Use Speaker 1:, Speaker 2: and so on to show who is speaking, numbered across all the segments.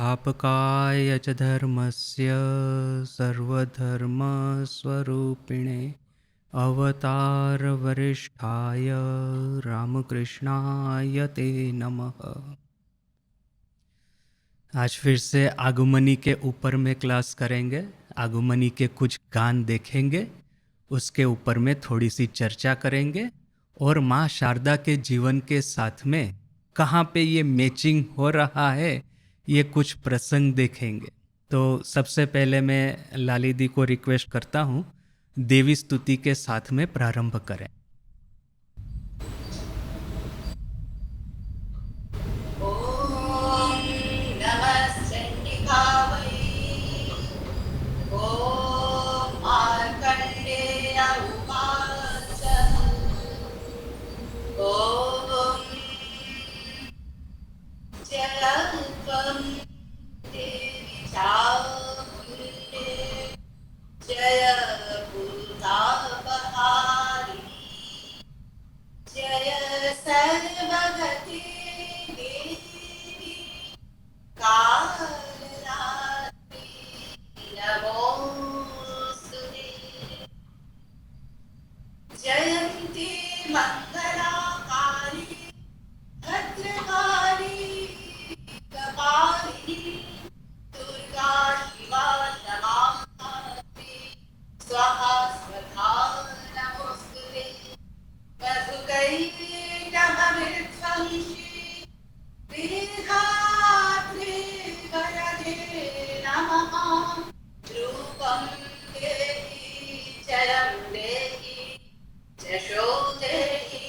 Speaker 1: संस्थापकाय च धर्मस्य सर्वधर्मस्वरूपिणे अवतारवरिष्ठाय रामकृष्णाय ते नमः। आज फिर से आगुमनी के ऊपर में क्लास करेंगे। आगुमनी के कुछ गान देखेंगे, उसके ऊपर में थोड़ी सी चर्चा करेंगे और माँ शारदा के जीवन के साथ में कहाँ पे ये मैचिंग हो रहा है, ये कुछ प्रसंग देखेंगे। तो सबसे पहले मैं लाली दी को रिक्वेस्ट करता हूँ, देवी स्तुति के साथ में प्रारंभ करें।
Speaker 2: ॐ नमश्चण्डिकावै ॐ मार्कण्डेय उवाच ॐ जलत्वं देवि चामुण्डे जय भूतापहारिणी जय सर्वगते देवी कालरात्रि नमोऽस्तुते जयन्ती मङ्गलाकाली भद्रकाली कपालिनी दुर्गा शिवा नमामि स्वाहा स्वधा नमोऽस्तुते मधुकैटभविध्वंसि दीर्घाद्रि वरदे नमः रूपं देहि जयं देहि यशो देहि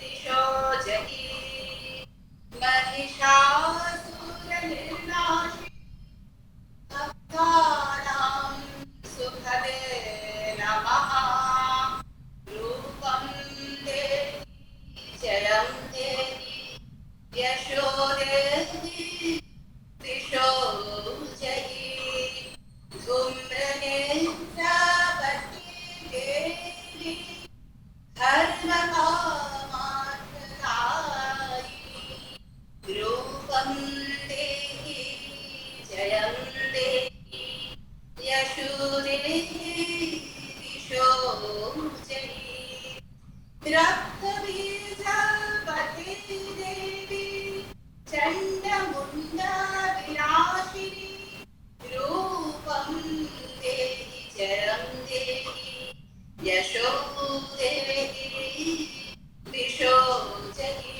Speaker 2: दिशो जहि महिषासुरनिर्नाशि भक्तानां सुखदे नमः रूपं देहि जयं देहि यशो देहि दिशो जहि धूम्रनेत्रवती देवी धर्मकामार्थदायिनी रूपं देहि जयं देहि यशो देहि दिशो जहि रक्तबीजपते देवी चण्डमुण्डा विनाशिनी रूपं देहि जयं देहि यशो देहि दिशो जहि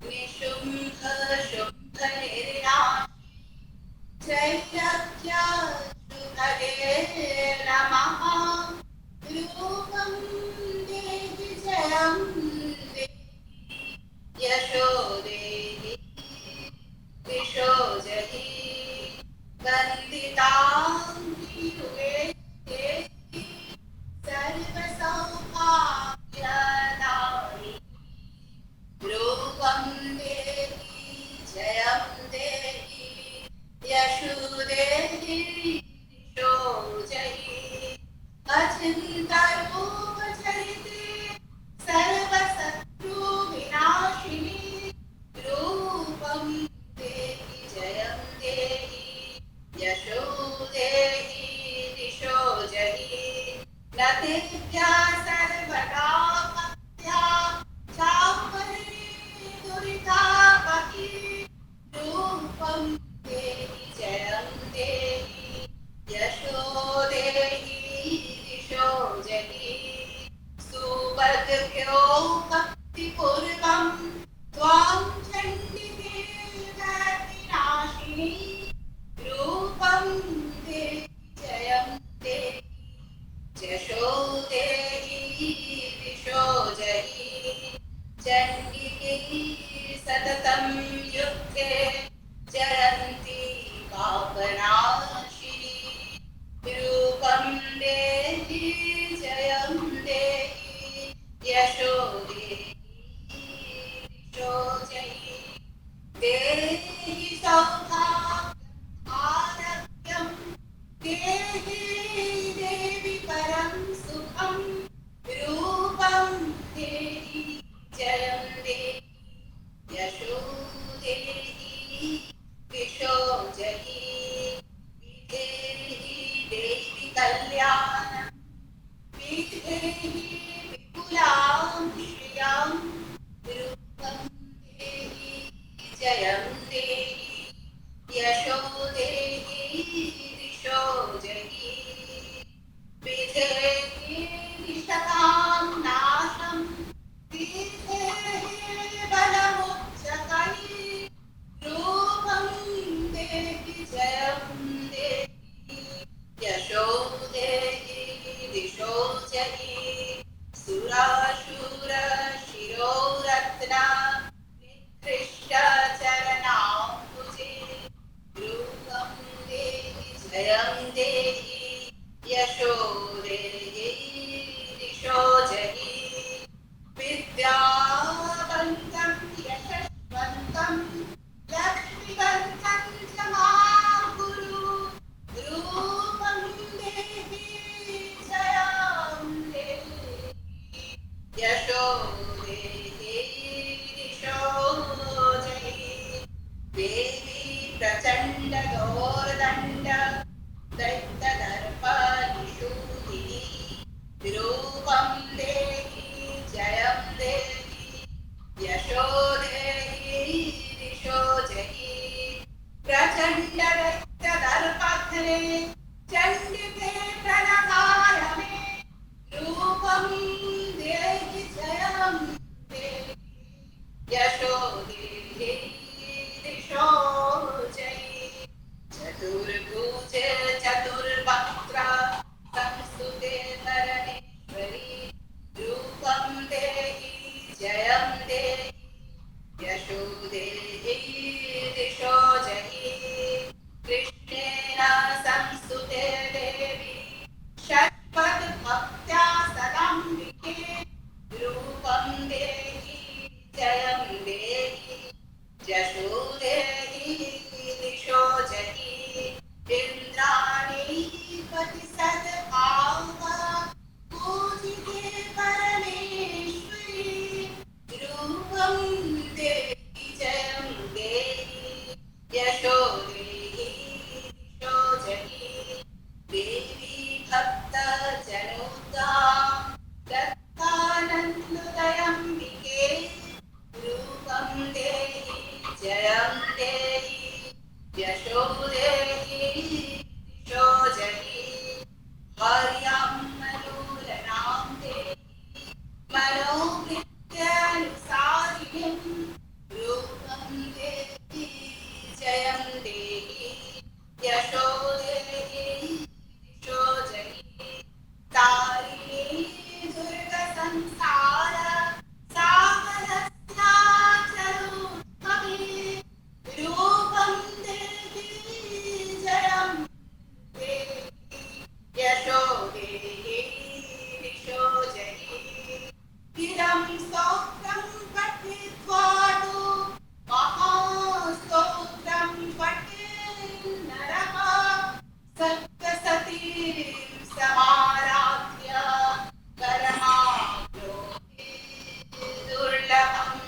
Speaker 2: निशुम्भ शुम्भ निर्नाशि जयत्याशुभगे नमः रूपं देहि जयं देहि यशो देहि दिशो जहि वन्दिताङ्गी युगे देहि सर्वसौभाग्यदायिनी रूपं देहि जयं देहि यशो देहि दिशो जहि अचिन्त्यरूपचरिते सर्वशत्रुविनाशिनी रूपं देहि जयं देहि यशो देहि दिशो जहि नतेभ्यः सर्वदा भक्त्या चापरि दुरितापहि रूपं देहि जयं देहि यशो देहि दिशो जहि सुवर्गभ्यो भक्तिपूर्वं त्वां चण्डिके विनाशिनी रूपं देहि जयं देहि यशो देहि दिशो जहि चण्डिके सततं युद्धे जयन्ती पापनाशिनी रूपं देहि जयं देहि यशो देहि दिशो जहि देहि सौभाग्यम् आरोग्यं देहि देवि परं सुखं रूपं देहि जयं देहि यशो देहि दिशो जयं देहि यशो देहि दिशो जयि वर्यं मनोरणां देहि मनोवृत्त्यनुसारिणं रूपं देहि जयं देहि यशो देहि दिशो जयि तारिणी दुर्गसंसार सागरस्याचरूपमे रूपं देहि जयं देहि यशो देहि दिशो जयि गिरं स्तोत्रं पठित्वा तु महास्तोत्रं पठेन्नरः सप्तसतीं समाराध्य परमाप्नोति दुर्लभम्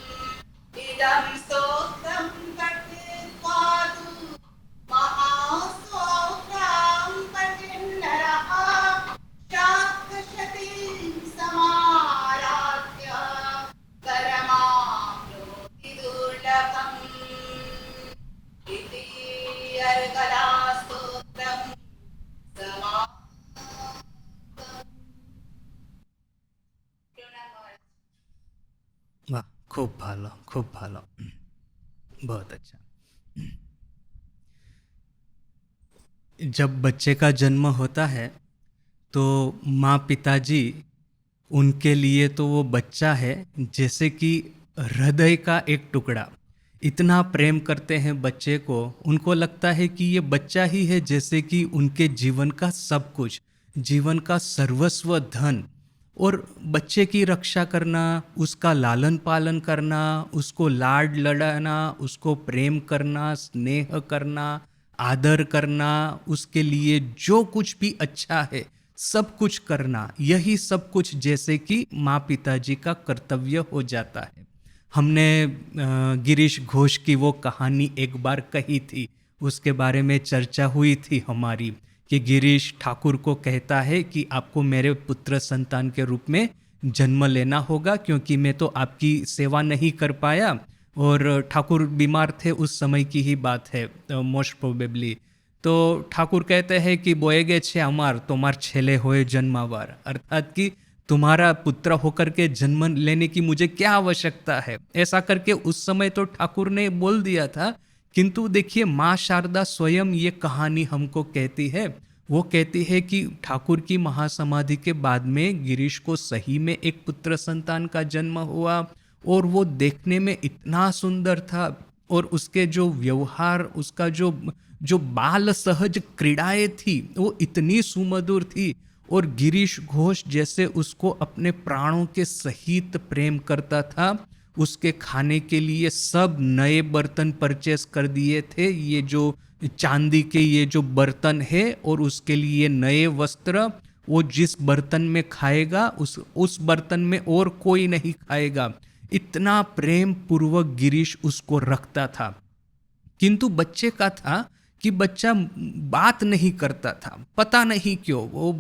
Speaker 2: इदं स्तोत्रं पठित्वा तु महास्तोत्रं पठेन्नरः सप्तशतीं समाराध्य परमाप्नोति दुर्लभम् इति अर्गलास्तोत्रं
Speaker 1: वाह, खूब भालो, खूब भालो, बहुत अच्छा। जब बच्चे का जन्म होता है तो माँ पिताजी उनके लिए तो वो बच्चा है जैसे कि हृदय का एक टुकड़ा, इतना प्रेम करते हैं बच्चे को। उनको लगता है कि ये बच्चा ही है, जैसे कि उनके जीवन का सब कुछ, जीवन का सर्वस्व धन। और बच्चे की रक्षा करना, उसका लालन पालन करना, उसको लाड लड़ाना, उसको प्रेम करना, स्नेह करना, आदर करना, उसके लिए जो कुछ भी अच्छा है सब कुछ करना, यही सब कुछ जैसे कि माँ पिताजी का कर्तव्य हो जाता है। हमने गिरीश घोष की वो कहानी एक बार कही थी, उसके बारे में चर्चा हुई थी हमारी, कि गिरीश ठाकुर को कहता है कि आपको मेरे पुत्र संतान के रूप में जन्म लेना होगा, क्योंकि मैं तो आपकी सेवा नहीं कर पाया। और ठाकुर बीमार थे, उस समय की ही बात है मोस्ट प्रोबेबली। तो ठाकुर कहते हैं कि बोएगे छे अमार तोमार छेले होए जन्मावार, अर्थात कि तुम्हारा पुत्र होकर के जन्म लेने की मुझे क्या आवश्यकता है, ऐसा करके उस समय तो ठाकुर ने बोल दिया था। किंतु देखिए, माँ शारदा स्वयं ये कहानी हमको कहती है। वो कहती है कि ठाकुर की महासमाधि के बाद में गिरीश को सही में एक पुत्र संतान का जन्म हुआ, और वो देखने में इतना सुंदर था, और उसके जो व्यवहार, उसका जो बाल सहज क्रीड़ाएं थी वो इतनी सुमधुर थी। और गिरीश घोष जैसे उसको अपने प्राणों के सहित प्रेम करता था। उसके खाने के लिए सब नए बर्तन परचेस कर दिए थे, ये जो चांदी के ये जो बर्तन है, और उसके लिए नए वस्त्र। वो जिस बर्तन में खाएगा उस बर्तन में और कोई नहीं खाएगा, इतना प्रेम पूर्वक गिरीश उसको रखता था। किंतु बच्चे का था कि बच्चा बात नहीं करता था, पता नहीं क्यों। वो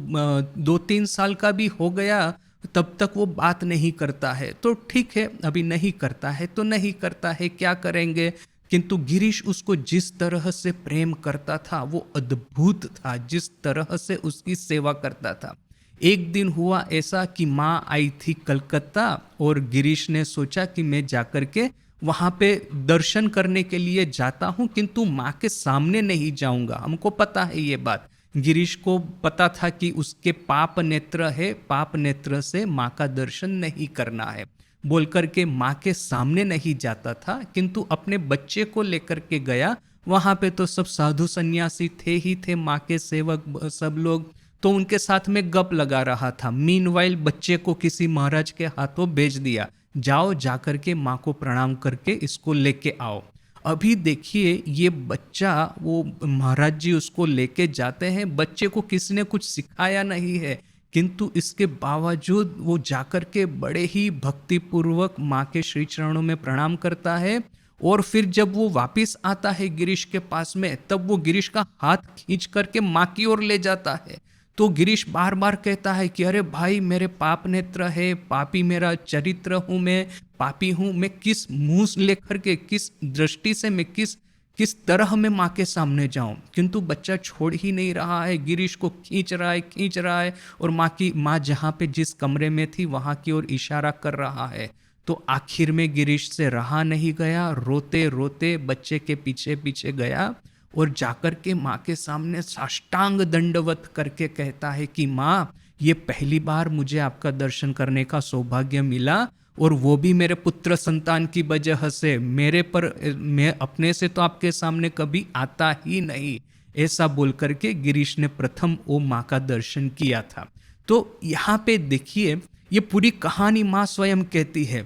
Speaker 1: 2-3 साल का भी हो गया तब तक वो बात नहीं करता है। तो ठीक है, अभी नहीं करता है तो नहीं करता है, क्या करेंगे। किंतु गिरीश उसको जिस तरह से प्रेम करता था वो अद्भुत था, जिस तरह से उसकी सेवा करता था। एक दिन हुआ ऐसा कि माँ आई थी कलकत्ता, और गिरीश ने सोचा कि मैं जाकर के वहाँ पे दर्शन करने के लिए जाता हूँ, किंतु माँ के सामने नहीं जाऊँगा। हमको पता है ये बात, गिरीश को पता था कि उसके पाप नेत्र है, पाप नेत्र से माँ का दर्शन नहीं करना है, बोल करके माँ के सामने नहीं जाता था। किंतु अपने बच्चे को लेकर के गया। वहाँ पे तो सब साधु सन्यासी थे ही थे, माँ के सेवक सब लोग, तो उनके साथ में गप लगा रहा था। मीनवाइल बच्चे को किसी महाराज के हाथों भेज दिया, जाओ जाकर के माँ को प्रणाम करके इसको लेके आओ। अभी देखिए, ये बच्चा, वो महाराज जी उसको लेके जाते हैं, बच्चे को किसी ने कुछ सिखाया नहीं है, किंतु इसके बावजूद वो जाकर के बड़े ही भक्तिपूर्वक माँ के श्री चरणों में प्रणाम करता है। और फिर जब वो वापस आता है गिरीश के पास में, तब वो गिरीश का हाथ खींच करके माँ की ओर ले जाता है। तो गिरीश बार बार कहता है कि अरे भाई, मेरे पाप नेत्र है, पापी मेरा चरित्र हूँ मैं, पापी हूँ, मैं किस मुंह लेकर के, किस दृष्टि से, मैं किस किस तरह मैं माँ के सामने जाऊं। किंतु बच्चा छोड़ ही नहीं रहा है, गिरीश को खींच रहा है और माँ जहाँ पे जिस कमरे में थी वहाँ की ओर इशारा कर रहा है। तो आखिर में गिरीश से रहा नहीं गया, रोते रोते बच्चे के पीछे पीछे गया और जाकर के माँ के सामने साष्टांग दंडवत करके कहता है कि माँ, ये पहली बार मुझे आपका दर्शन करने का सौभाग्य मिला, और वो भी मेरे पुत्र संतान की वजह से। मैं अपने से तो आपके सामने कभी आता ही नहीं। ऐसा बोल करके गिरीश ने प्रथम वो माँ का दर्शन किया था। तो यहाँ पे देखिए, ये पूरी कहानी माँ स्वयं कहती है,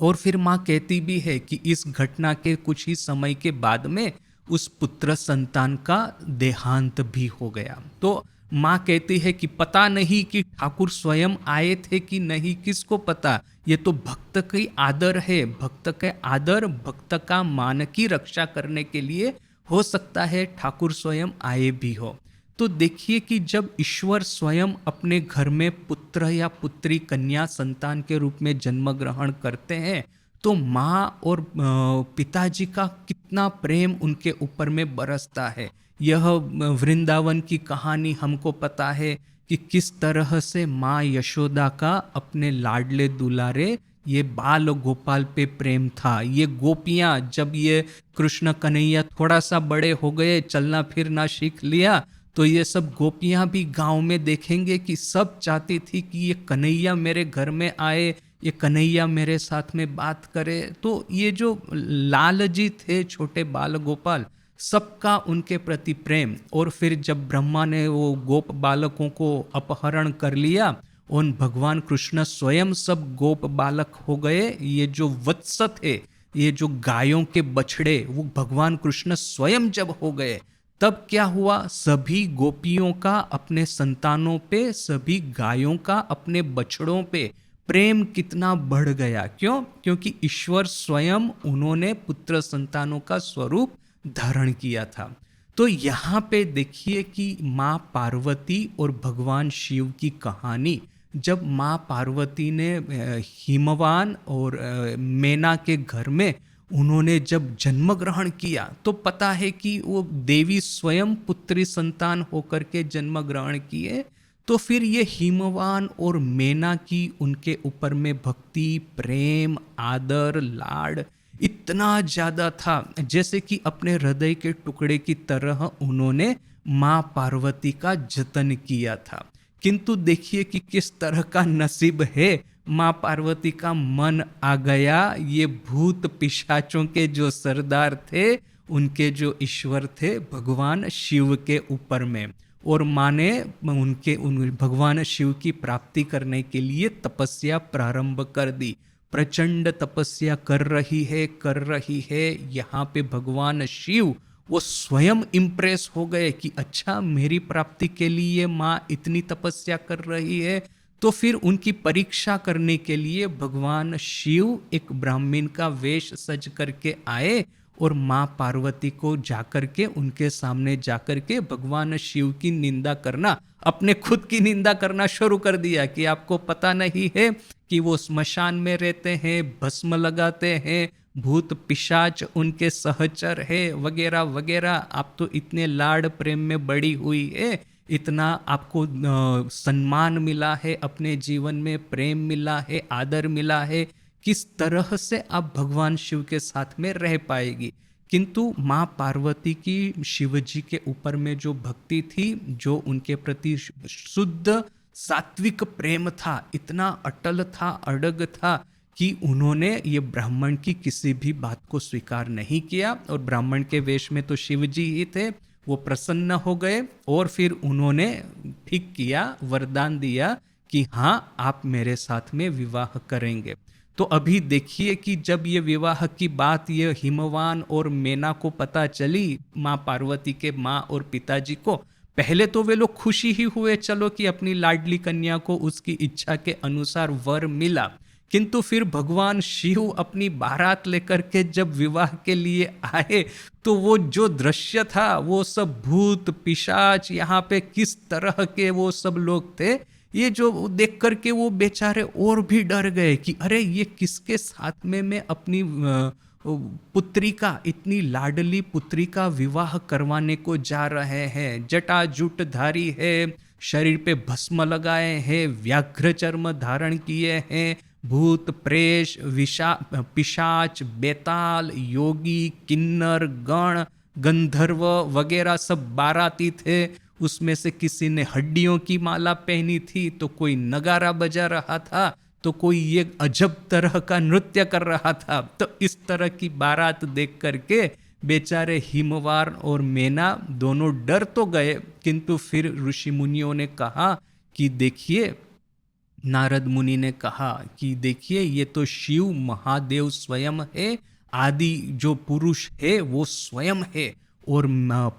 Speaker 1: और फिर माँ कहती भी है कि इस घटना के कुछ ही समय के बाद में उस पुत्र संतान का देहांत भी हो गया। तो माँ कहती है कि पता नहीं कि ठाकुर स्वयं आए थे कि नहीं, किसको पता। ये तो भक्त की आदर है, भक्त के आदर, भक्त का मान की रक्षा करने के लिए हो सकता है ठाकुर स्वयं आए भी हो। तो देखिए कि जब ईश्वर स्वयं अपने घर में पुत्र या पुत्री, कन्या संतान के रूप में जन्म ग्रहण करते हैं, तो माँ और पिताजी का कितना प्रेम उनके ऊपर में बरसता है। यह वृंदावन की कहानी हमको पता है कि किस तरह से माँ यशोदा का अपने लाडले दुलारे ये बाल गोपाल पे प्रेम था। ये गोपियाँ जब ये कृष्ण कन्हैया थोड़ा सा बड़े हो गए, चलना फिरना सीख लिया, तो ये सब गोपियाँ भी गांव में देखेंगे कि सब चाहती थी कि ये कन्हैया मेरे घर में आए, ये कन्हैया मेरे साथ में बात करे। तो ये जो लाल जी थे, छोटे बाल गोपाल, सबका उनके प्रति प्रेम। और फिर जब ब्रह्मा ने वो गोप बालकों को अपहरण कर लिया, उन भगवान कृष्ण स्वयं सब गोप बालक हो गए। ये जो वत्स थे, ये जो गायों के बछड़े, वो भगवान कृष्ण स्वयं जब हो गए, तब क्या हुआ, सभी गोपियों का अपने संतानों पे, सभी गायों का अपने बछड़ों पे प्रेम कितना बढ़ गया। क्यों? क्योंकि ईश्वर स्वयं, उन्होंने पुत्र संतानों का स्वरूप धारण किया था। तो यहाँ पे देखिए कि माँ पार्वती और भगवान शिव की कहानी, जब माँ पार्वती ने हिमवान और मैना के घर में उन्होंने जब जन्म ग्रहण किया, तो पता है कि वो देवी स्वयं पुत्री संतान होकर के जन्म ग्रहण किए। तो फिर ये हिमवान और मैना की उनके ऊपर में भक्ति, प्रेम, आदर, लाड इतना ज्यादा था, जैसे कि अपने हृदय के टुकड़े की तरह उन्होंने माँ पार्वती का जतन किया था। किंतु देखिए कि किस तरह का नसीब है, माँ पार्वती का मन आ गया ये भूत पिशाचों के जो सरदार थे, उनके जो ईश्वर थे भगवान शिव के ऊपर में। और माँ ने भगवान शिव की प्राप्ति करने के लिए तपस्या प्रारंभ कर दी। प्रचंड तपस्या कर रही है। यहाँ पे भगवान शिव वो स्वयं इम्प्रेस हो गए कि अच्छा, मेरी प्राप्ति के लिए माँ इतनी तपस्या कर रही है। तो फिर उनकी परीक्षा करने के लिए भगवान शिव एक ब्राह्मण का वेश सज करके आए और माँ पार्वती को जाकर के, उनके सामने जाकर के भगवान शिव की निंदा करना, अपने खुद की निंदा करना शुरू कर दिया कि आपको पता नहीं है कि वो स्मशान में रहते हैं, भस्म लगाते हैं, भूत पिशाच उनके सहचर है, वगैरह वगैरह। आप तो इतने लाड प्रेम में बड़ी हुई है, इतना आपको सम्मान मिला है, अपने जीवन में प्रेम मिला है, आदर मिला है, किस तरह से आप भगवान शिव के साथ में रह पाएगी। किंतु माँ पार्वती की शिव जी के ऊपर में जो भक्ति थी, जो उनके प्रति शुद्ध सात्विक प्रेम था, इतना अटल था, अड़ग था कि उन्होंने ये ब्राह्मण की किसी भी बात को स्वीकार नहीं किया। और ब्राह्मण के वेश में तो शिव जी ही थे, वो प्रसन्न हो गए और फिर उन्होंने ठीक किया, वरदान दिया कि हाँ, आप मेरे साथ में विवाह करेंगे। तो अभी देखिए कि जब ये विवाह की बात ये हिमवान और मैना को पता चली, माँ पार्वती के माँ और पिताजी को, पहले तो वे लोग खुशी ही हुए, चलो कि अपनी लाडली कन्या को उसकी इच्छा के अनुसार वर मिला। किंतु फिर भगवान शिव अपनी बारात लेकर के जब विवाह के लिए आए, तो वो जो दृश्य था, वो सब भूत पिशाच यहाँ पे किस तरह के वो सब लोग थे ये जो देख करके वो बेचारे और भी डर गए कि अरे ये किसके साथ में मैं अपनी पुत्री का, इतनी लाडली पुत्री का विवाह करवाने को जा रहे हैं। जटाजूटधारी है, शरीर पे भस्म लगाए हैं, व्याघ्र चर्म धारण किए हैं, भूत प्रेश विषा पिशाच बेताल योगी किन्नर गण गंधर्व वगैरह सब बाराती थे। उसमें से किसी ने हड्डियों की माला पहनी थी, तो कोई नगारा बजा रहा था, तो कोई ये अजब तरह का नृत्य कर रहा था। तो इस तरह की बारात देख करके बेचारे हिमवार और मेना दोनों डर तो गए, किंतु फिर ऋषि मुनियों ने कहा कि देखिए, नारद मुनि ने कहा कि देखिए ये तो शिव महादेव स्वयं है, आदि जो पुरुष है वो स्वयं है, और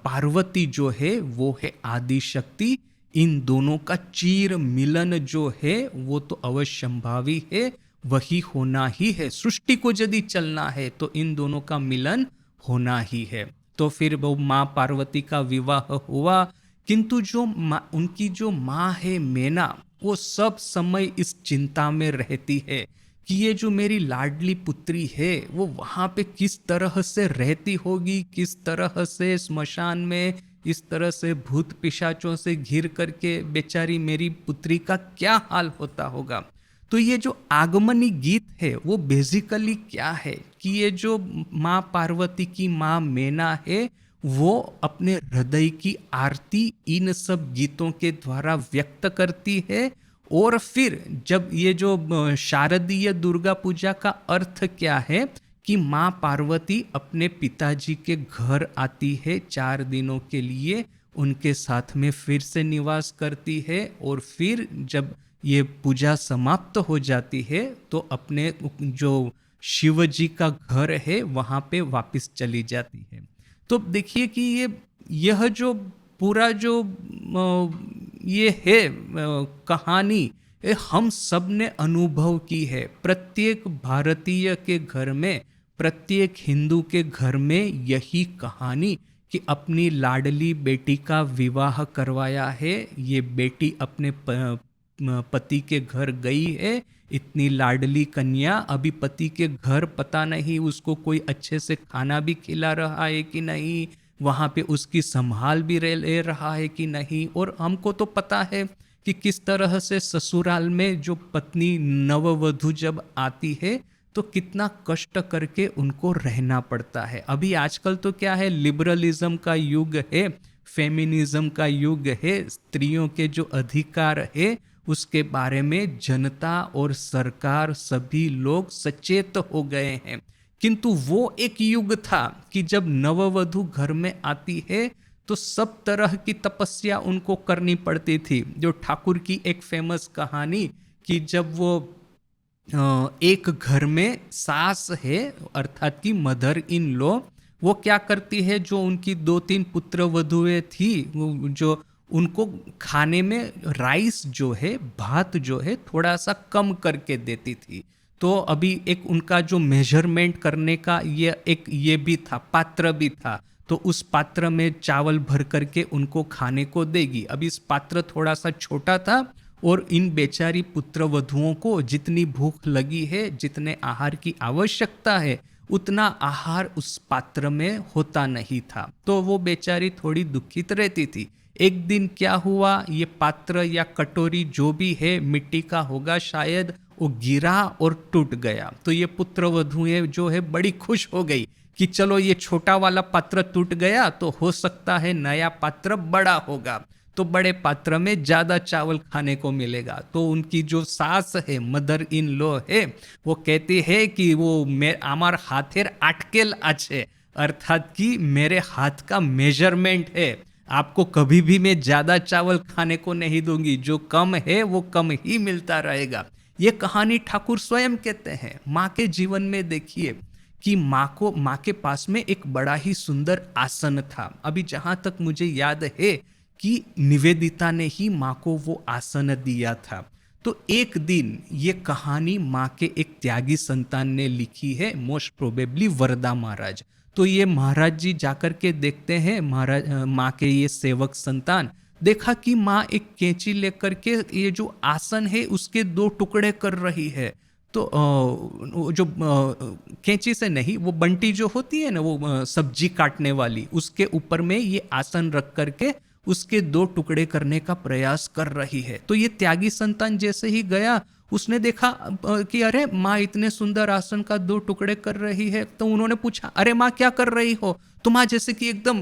Speaker 1: पार्वती जो है वो है आदि शक्ति। इन दोनों का चीर मिलन जो है वो तो अवश्यंभावी है, वही होना ही है। सृष्टि को यदि चलना है तो इन दोनों का मिलन होना ही है। तो फिर वो माँ पार्वती का विवाह हुआ, किंतु जो उनकी जो माँ है मेना, वो सब समय इस चिंता में रहती है कि ये जो मेरी लाडली पुत्री है वो वहाँ पे किस तरह से रहती होगी, किस तरह से स्मशान में इस तरह से भूत पिशाचों से घिर करके बेचारी मेरी पुत्री का क्या हाल होता होगा। तो ये जो आगमनी गीत है वो बेसिकली क्या है कि ये जो माँ पार्वती की माँ मेना है वो अपने हृदय की आरती इन सब गीतों के द्वारा व्यक्त करती है। और फिर जब ये जो शारदीय दुर्गा पूजा का अर्थ क्या है कि माँ पार्वती अपने पिताजी के घर आती है 4 दिनों के लिए, उनके साथ में फिर से निवास करती है, और फिर जब ये पूजा समाप्त हो जाती है तो अपने जो शिव जी का घर है वहाँ पे वापस चली जाती है। तो देखिए कि यह जो पूरा जो ये है कहानी, ये हम सब ने अनुभव की है। प्रत्येक भारतीय के घर में, प्रत्येक हिंदू के घर में यही कहानी कि अपनी लाडली बेटी का विवाह करवाया है, ये बेटी अपने पति के घर गई है, इतनी लाडली कन्या, अभी पति के घर पता नहीं उसको कोई अच्छे से खाना भी खिला रहा है कि नहीं, वहाँ पे उसकी संभाल भी ले रहा है कि नहीं। और हमको तो पता है कि किस तरह से ससुराल में जो पत्नी नववधु जब आती है तो कितना कष्ट करके उनको रहना पड़ता है। अभी आजकल तो क्या है, लिबरलिज्म का युग है, फेमिनिज्म का युग है, स्त्रियों के जो अधिकार है उसके बारे में जनता और सरकार सभी लोग सचेत हो गए हैं। किंतु वो एक युग था कि जब नववधु घर में आती है तो सब तरह की तपस्या उनको करनी पड़ती थी। जो ठाकुर की एक फेमस कहानी कि जब वो एक घर में सास है अर्थात की मदर इन लॉ, वो क्या करती है, जो उनकी 2-3 पुत्र वधुएं थी, जो उनको खाने में राइस जो है, भात जो है थोड़ा सा कम करके देती थी। तो अभी एक उनका जो मेजरमेंट करने का ये भी था, पात्र भी था, तो उस पात्र में चावल भर करके उनको खाने को देगी। अभी इस पात्र थोड़ा सा छोटा था और इन बेचारी पुत्र वधुओं को जितनी भूख लगी है, जितने आहार की आवश्यकता है, उतना आहार उस पात्र में होता नहीं था। तो वो बेचारी थोड़ी दुखित रहती थी। एक दिन क्या हुआ, ये पात्र या कटोरी जो भी है मिट्टी का होगा शायद, वो गिरा और टूट गया। तो ये पुत्र वधुएं जो है बड़ी खुश हो गई कि चलो ये छोटा वाला पात्र टूट गया तो हो सकता है नया पात्र बड़ा होगा, तो बड़े पात्र में ज़्यादा चावल खाने को मिलेगा। तो उनकी जो सास है, मदर इन लॉ है, वो कहती है कि वो आमार हाथेर आटकेल आछे, अर्थात कि मेरे हाथ का मेजरमेंट है, आपको कभी भी मैं ज़्यादा चावल खाने को नहीं दूंगी, जो कम है वो कम ही मिलता रहेगा। ये कहानी ठाकुर स्वयं कहते हैं। माँ के जीवन में देखिए कि माँ के पास में एक बड़ा ही सुंदर आसन था। अभी जहाँ तक मुझे याद है कि निवेदिता ने ही माँ को वो आसन दिया था। तो एक दिन ये कहानी माँ के एक त्यागी संतान ने लिखी है, मोस्ट प्रोबेबली वरदा महाराज। तो ये महाराज जी जाकर के देखते हैं महाराज माँ के ये सेवक संतान, देखा कि माँ एक कैंची लेकर के ये जो आसन है उसके दो टुकड़े कर रही है। तो वो जो कैंची से नहीं, वो बंटी जो होती है ना, वो सब्जी काटने वाली, उसके ऊपर में ये आसन रख करके उसके दो टुकड़े करने का प्रयास कर रही है। तो ये त्यागी संतान जैसे ही गया, उसने देखा कि अरे माँ इतने सुंदर आसन का दो टुकड़े कर रही है। तो उन्होंने पूछा, अरे माँ क्या कर रही हो? तो माँ जैसे कि एकदम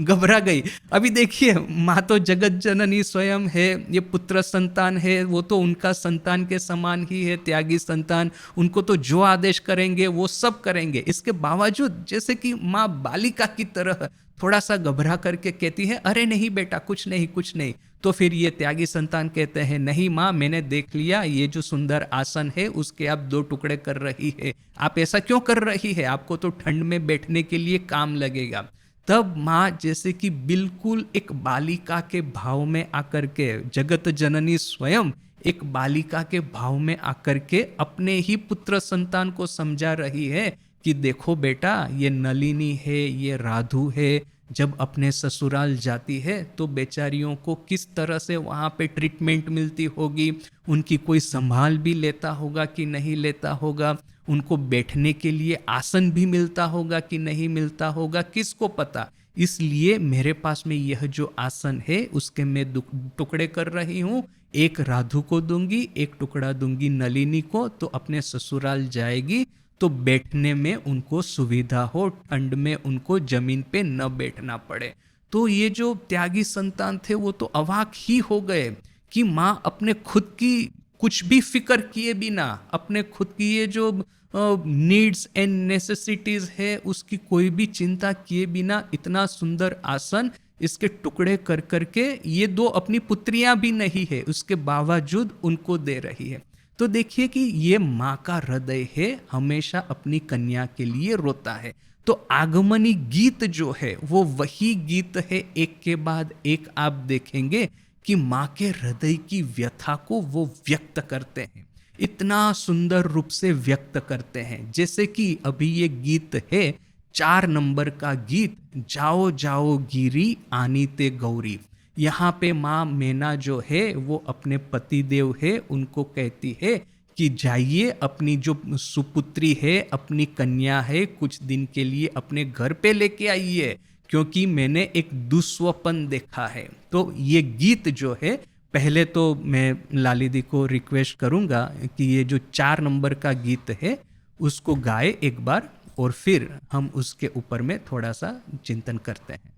Speaker 1: घबरा गई। अभी देखिए, माँ तो जगत जननी स्वयं है, ये पुत्र संतान है, वो तो उनका संतान के समान ही है, त्यागी संतान। उनको तो जो आदेश करेंगे वो सब करेंगे। इसके बावजूद जैसे कि माँ बालिका की तरह थोड़ा सा घबरा करके कहती है, अरे नहीं बेटा, कुछ नहीं कुछ नहीं। तो फिर ये त्यागी संतान कहते हैं, नहीं माँ, मैंने देख लिया, ये जो सुंदर आसन है उसके आप दो टुकड़े कर रही है। आप ऐसा क्यों कर रही है? आपको तो ठंड में बैठने के लिए काम लगेगा। तब माँ जैसे कि बिल्कुल एक बालिका के भाव में आकर के, जगत जननी स्वयं एक बालिका के भाव में आकर के अपने ही पुत्र संतान को समझा रही है कि देखो बेटा, ये नलिनी है, ये राधु है, जब अपने ससुराल जाती है तो बेचारियों को किस तरह से वहाँ पे ट्रीटमेंट मिलती होगी, उनकी कोई संभाल भी लेता होगा कि नहीं लेता होगा, उनको बैठने के लिए आसन भी मिलता होगा कि नहीं मिलता होगा, किसको पता। इसलिए मेरे पास में यह जो आसन है उसके मैं टुकड़े कर रही हूँ। एक राधु को दूंगी, एक टुकड़ा दूंगी नलिनी को, तो अपने ससुराल जाएगी तो बैठने में उनको सुविधा हो, ठंड में उनको जमीन पे न बैठना पड़े। तो ये जो त्यागी संतान थे वो तो अवाक ही हो गए कि माँ अपने खुद की कुछ भी फिक्र किए बिना, अपने खुद की ये जो नीड्स एंड नेसेसिटीज है उसकी कोई भी चिंता किए बिना इतना सुंदर आसन, इसके टुकड़े कर करके, ये दो अपनी पुत्रियां भी नहीं है उसके बावजूद उनको दे रही है। तो देखिए कि ये माँ का हृदय है, हमेशा अपनी कन्या के लिए रोता है। तो आगमनी गीत जो है वो वही गीत है, एक के बाद एक आप देखेंगे कि माँ के हृदय की व्यथा को वो व्यक्त करते हैं, इतना सुंदर रूप से व्यक्त करते हैं। जैसे कि अभी ये गीत है 4 नंबर का गीत, जाओ जाओ गिरी आनीते गौरी। यहाँ पे माँ मैना जो है वो अपने पति देव है उनको कहती है कि जाइए, अपनी जो सुपुत्री है, अपनी कन्या है, कुछ दिन के लिए अपने घर पे लेके आइए, क्योंकि मैंने एक दुस्वप्न देखा है। तो ये गीत जो है, पहले तो मैं लाली दी को रिक्वेस्ट करूंगा कि ये जो 4 नंबर का गीत है उसको गाए एक बार, और फिर हम उसके ऊपर में थोड़ा सा चिंतन करते हैं।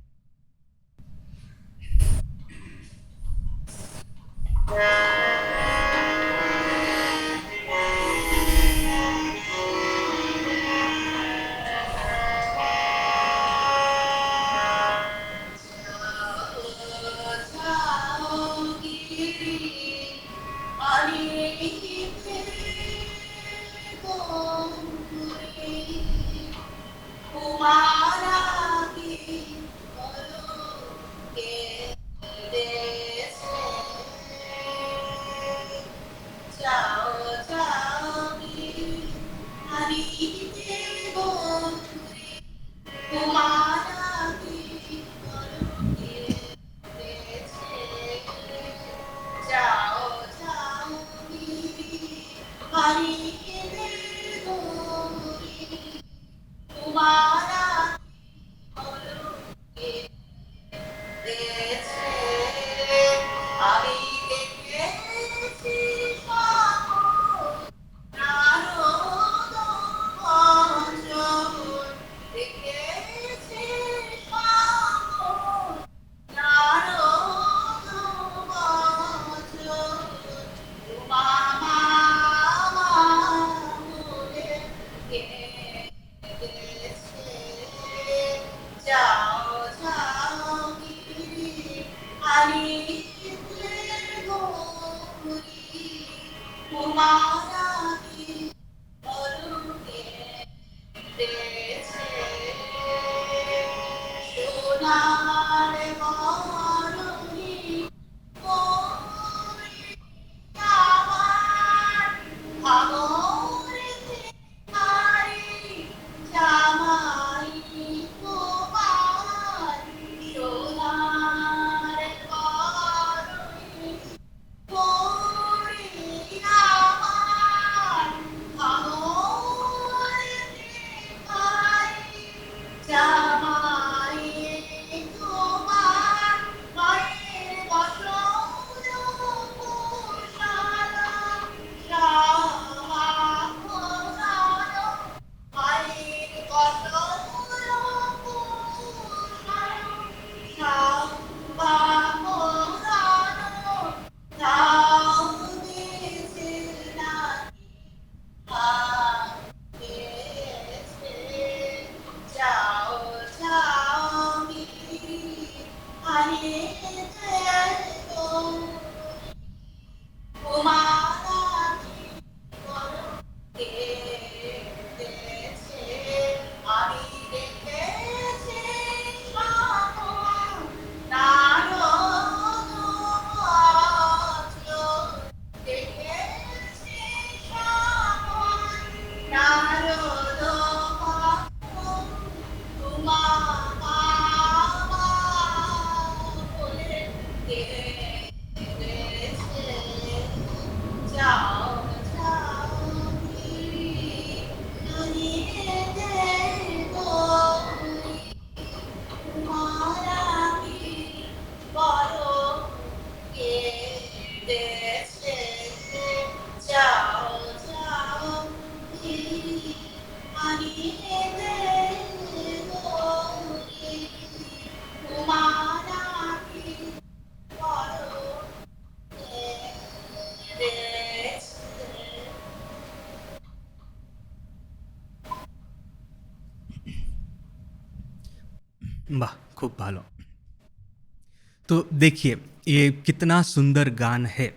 Speaker 1: वाह, खूब भालो। तो देखिए ये कितना सुंदर गान है।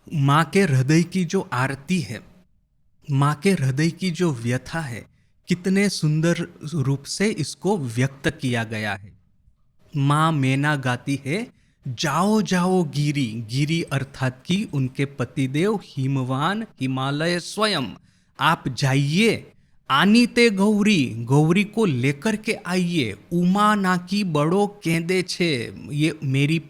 Speaker 1: माँ के हृदय की जो आरती है, माँ के हृदय की जो व्यथा है, कितने सुंदर रूप से इसको व्यक्त किया गया है। माँ मैना गाती है, जाओ जाओ गिरी, गिरी अर्थात कि उनके पतिदेव हिमवान हिमालय स्वयं, आप जाइए। आनी ते गौरी, गौरी को लेकर के आइए। उमा नाकी बड़ो केंदे छे, ये मेरी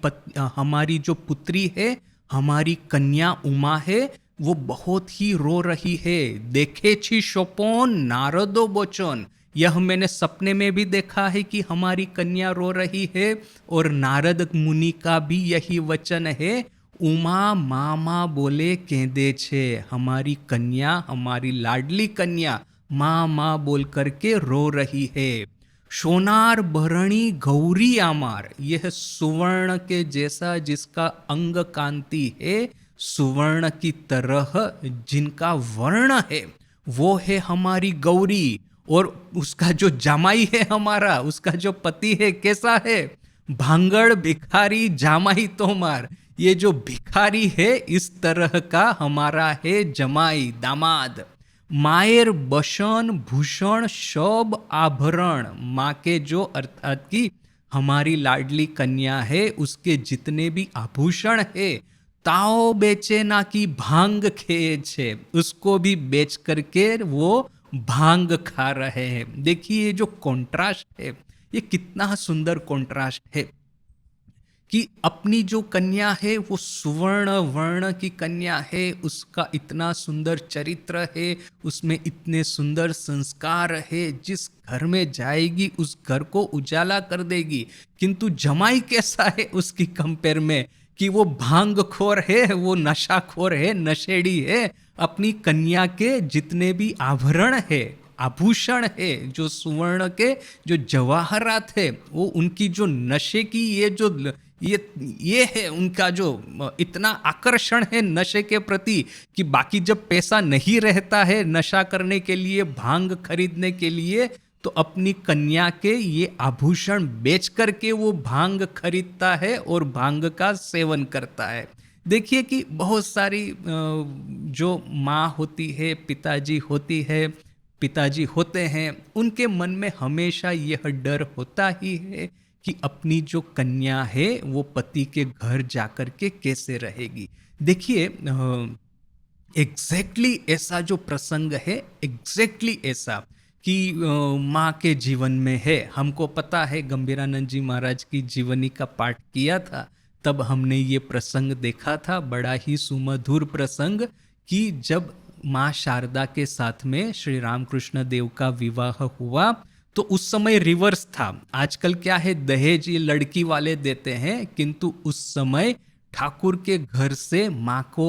Speaker 1: हमारी जो पुत्री है, हमारी कन्या उमा है, वो बहुत ही रो रही है। देखे छी शोपोन नारदो बोचन, यह मैंने सपने में भी देखा है कि हमारी कन्या रो रही है, और नारद मुनि का भी यही वचन है। उमा मामा बोले केंदे छे, हमारी कन्या, हमारी लाडली कन्या माँ माँ बोल करके रो रही है। सोनार भरणी गौरी आमार, यह सुवर्ण के जैसा जिसका अंग कांति है, सुवर्ण की तरह जिनका वर्ण है, वो है हमारी गौरी। और उसका जो जमाई है हमारा, उसका जो पति है कैसा है, भांगड़ भिखारी जामाई तोमार। ये जो भिखारी है इस तरह का हमारा है जमाई, दामाद। मायर बसन भूषण सब आभरण, माँ के जो अर्थात की हमारी लाडली कन्या है, उसके जितने भी आभूषण है, ताओ बेचे ना की भांग खेए छे, उसको भी बेच करके वो भांग खा रहे हैं। देखिए ये जो कॉन्ट्रास्ट है, ये कितना सुंदर कॉन्ट्रास्ट है कि अपनी जो कन्या है वो सुवर्ण वर्ण की कन्या है, उसका इतना सुंदर चरित्र है, उसमें इतने सुंदर संस्कार है, जिस घर में जाएगी उस घर को उजाला कर देगी। किंतु जमाई कैसा है उसकी कंपेयर में, कि वो भांगखोर है, वो नशाखोर है, नशेड़ी है। अपनी कन्या के जितने भी आभरण है, आभूषण है, जो सुवर्ण के जो जवाहरात है, वो उनकी जो नशे की ये है उनका जो इतना आकर्षण है नशे के प्रति, कि बाकी जब पैसा नहीं रहता है नशा करने के लिए, भांग खरीदने के लिए, तो अपनी कन्या के ये आभूषण बेच करके वो भांग खरीदता है और भांग का सेवन करता है। देखिए कि बहुत सारी जो माँ होती है, पिताजी होते हैं, उनके मन में हमेशा यह डर होता ही है कि अपनी जो कन्या है वो पति के घर जाकर के कैसे रहेगी। देखिए एग्जैक्टली ऐसा जो प्रसंग है, एग्जैक्टली ऐसा कि माँ के जीवन में है। हमको पता है, गंभीरानंद जी महाराज की जीवनी का पाठ किया था, तब हमने ये प्रसंग देखा था, बड़ा ही सुमधुर प्रसंग, कि जब माँ शारदा के साथ में श्री रामकृष्ण देव का विवाह हुआ, तो उस समय रिवर्स था। आजकल क्या है, दहेज ये लड़की वाले देते हैं, किंतु उस समय ठाकुर के घर से माँ को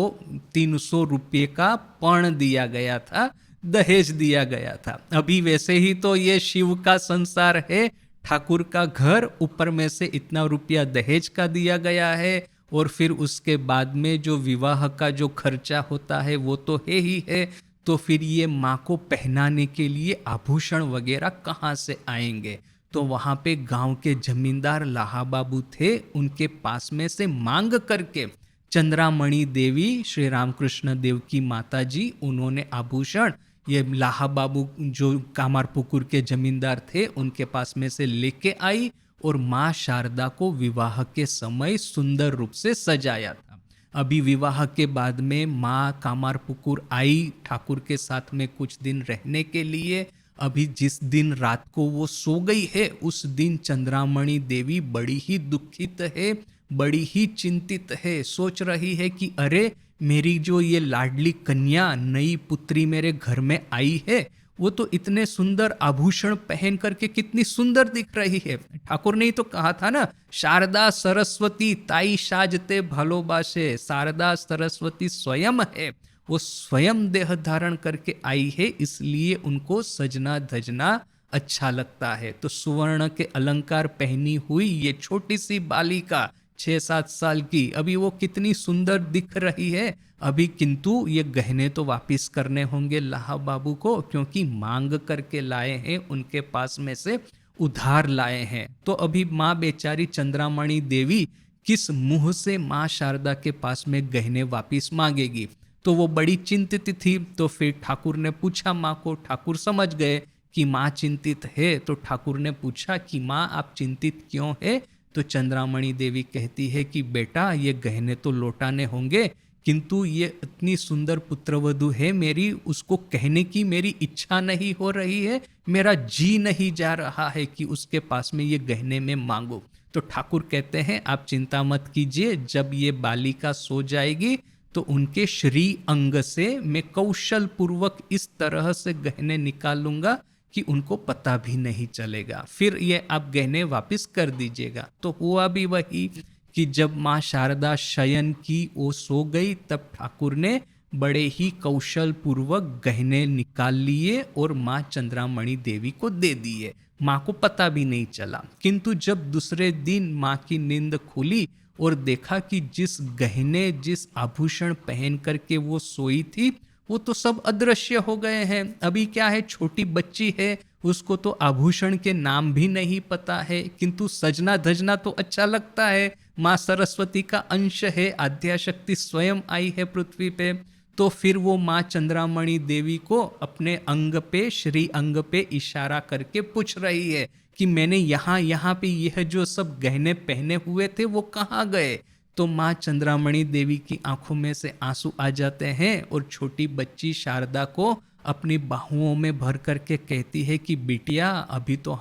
Speaker 1: 300 रुपये का पण दिया गया था, दहेज दिया गया था। अभी वैसे ही तो ये शिव का संसार है, ठाकुर का घर, ऊपर में से इतना रुपया दहेज का दिया गया है, और फिर उसके बाद में जो विवाह का जो खर्चा होता है वो तो है ही है। तो फिर ये माँ को पहनाने के लिए आभूषण वगैरह कहाँ से आएंगे। तो वहाँ पे गांव के जमींदार लाहा बाबू थे, उनके पास में से मांग करके चंद्रामणि देवी श्री रामकृष्ण देव की माता जी, उन्होंने आभूषण ये लाहा बाबू जो कामारपुकुर के जमींदार थे उनके पास में से लेके आई और माँ शारदा को विवाह के समय सुंदर रूप से सजाया था। अभी विवाह के बाद में माँ कामारपुकुर आई ठाकुर के साथ में कुछ दिन रहने के लिए। अभी जिस दिन रात को वो सो गई है उस दिन चंद्रामणि देवी बड़ी ही दुखित है, बड़ी ही चिंतित है। सोच रही है कि अरे मेरी जो ये लाडली कन्या नई पुत्री मेरे घर में आई है, वो तो इतने सुंदर आभूषण पहन करके कितनी सुंदर दिख रही है। ठाकुर ने ही तो कहा था ना, शारदा सरस्वती ताई साजते भालोबासे। शारदा सरस्वती स्वयं है, वो स्वयं देह धारण करके आई है, इसलिए उनको सजना धजना अच्छा लगता है। तो सुवर्ण के अलंकार पहनी हुई ये छोटी सी बालिका 6-7 साल की, अभी वो कितनी सुंदर दिख रही है। अभी किंतु ये गहने तो वापिस करने होंगे लाहा बाबू को, क्योंकि मांग करके लाए हैं, उनके पास में से उधार लाए हैं। तो अभी माँ बेचारी चंद्रामणि देवी किस मुंह से माँ शारदा के पास में गहने वापिस मांगेगी। तो वो बड़ी चिंतित थी। तो फिर ठाकुर ने पूछा माँ को, ठाकुर समझ गए कि माँ चिंतित है। तो ठाकुर ने पूछा कि माँ आप चिंतित क्यों है। तो चंद्रामणि देवी कहती है कि बेटा ये गहने तो लौटाने होंगे, किंतु ये इतनी सुंदर पुत्रवधू है मेरी, उसको कहने की मेरी इच्छा नहीं हो रही है, मेरा जी नहीं जा रहा है कि उसके पास में ये गहने में मांगो। तो ठाकुर कहते हैं आप चिंता मत कीजिए, जब ये बालिका सो जाएगी तो उनके श्री अंग से मैं कौशल पूर्वक इस तरह से गहने निकालूंगा कि उनको पता भी नहीं चलेगा, फिर ये आप गहने वापस कर दीजिएगा। तो हुआ भी वही कि जब माँ शारदा शयन की वो सो गई, तब ठाकुर ने बड़े ही कौशल पूर्वक गहने निकाल लिए और माँ चंद्रामणि देवी को दे दिए। माँ को पता भी नहीं चला। किंतु जब दूसरे दिन माँ की नींद खुली और देखा कि जिस गहने जिस आभूषण पहन करके वो सोई थी वो तो सब अदृश्य हो गए हैं। अभी क्या है, छोटी बच्ची है, उसको तो आभूषण के नाम भी नहीं पता है, किंतु सजना धजना तो अच्छा लगता है। माँ सरस्वती का अंश है, आद्याशक्ति स्वयं आई है पृथ्वी पे। तो फिर वो माँ चंद्रामणि देवी को अपने अंग पे, श्री अंग पे इशारा करके पूछ रही है कि मैंने यहाँ पे यह जो सब गहने पहने हुए थे वो कहाँ गए। तो माँ चंद्रामणि देवी की आंखों में से आंसू आ जाते हैं और छोटी बच्ची शारदा को अपनी बाहुओं में भर करके कहती है कि बिटिया अभी तो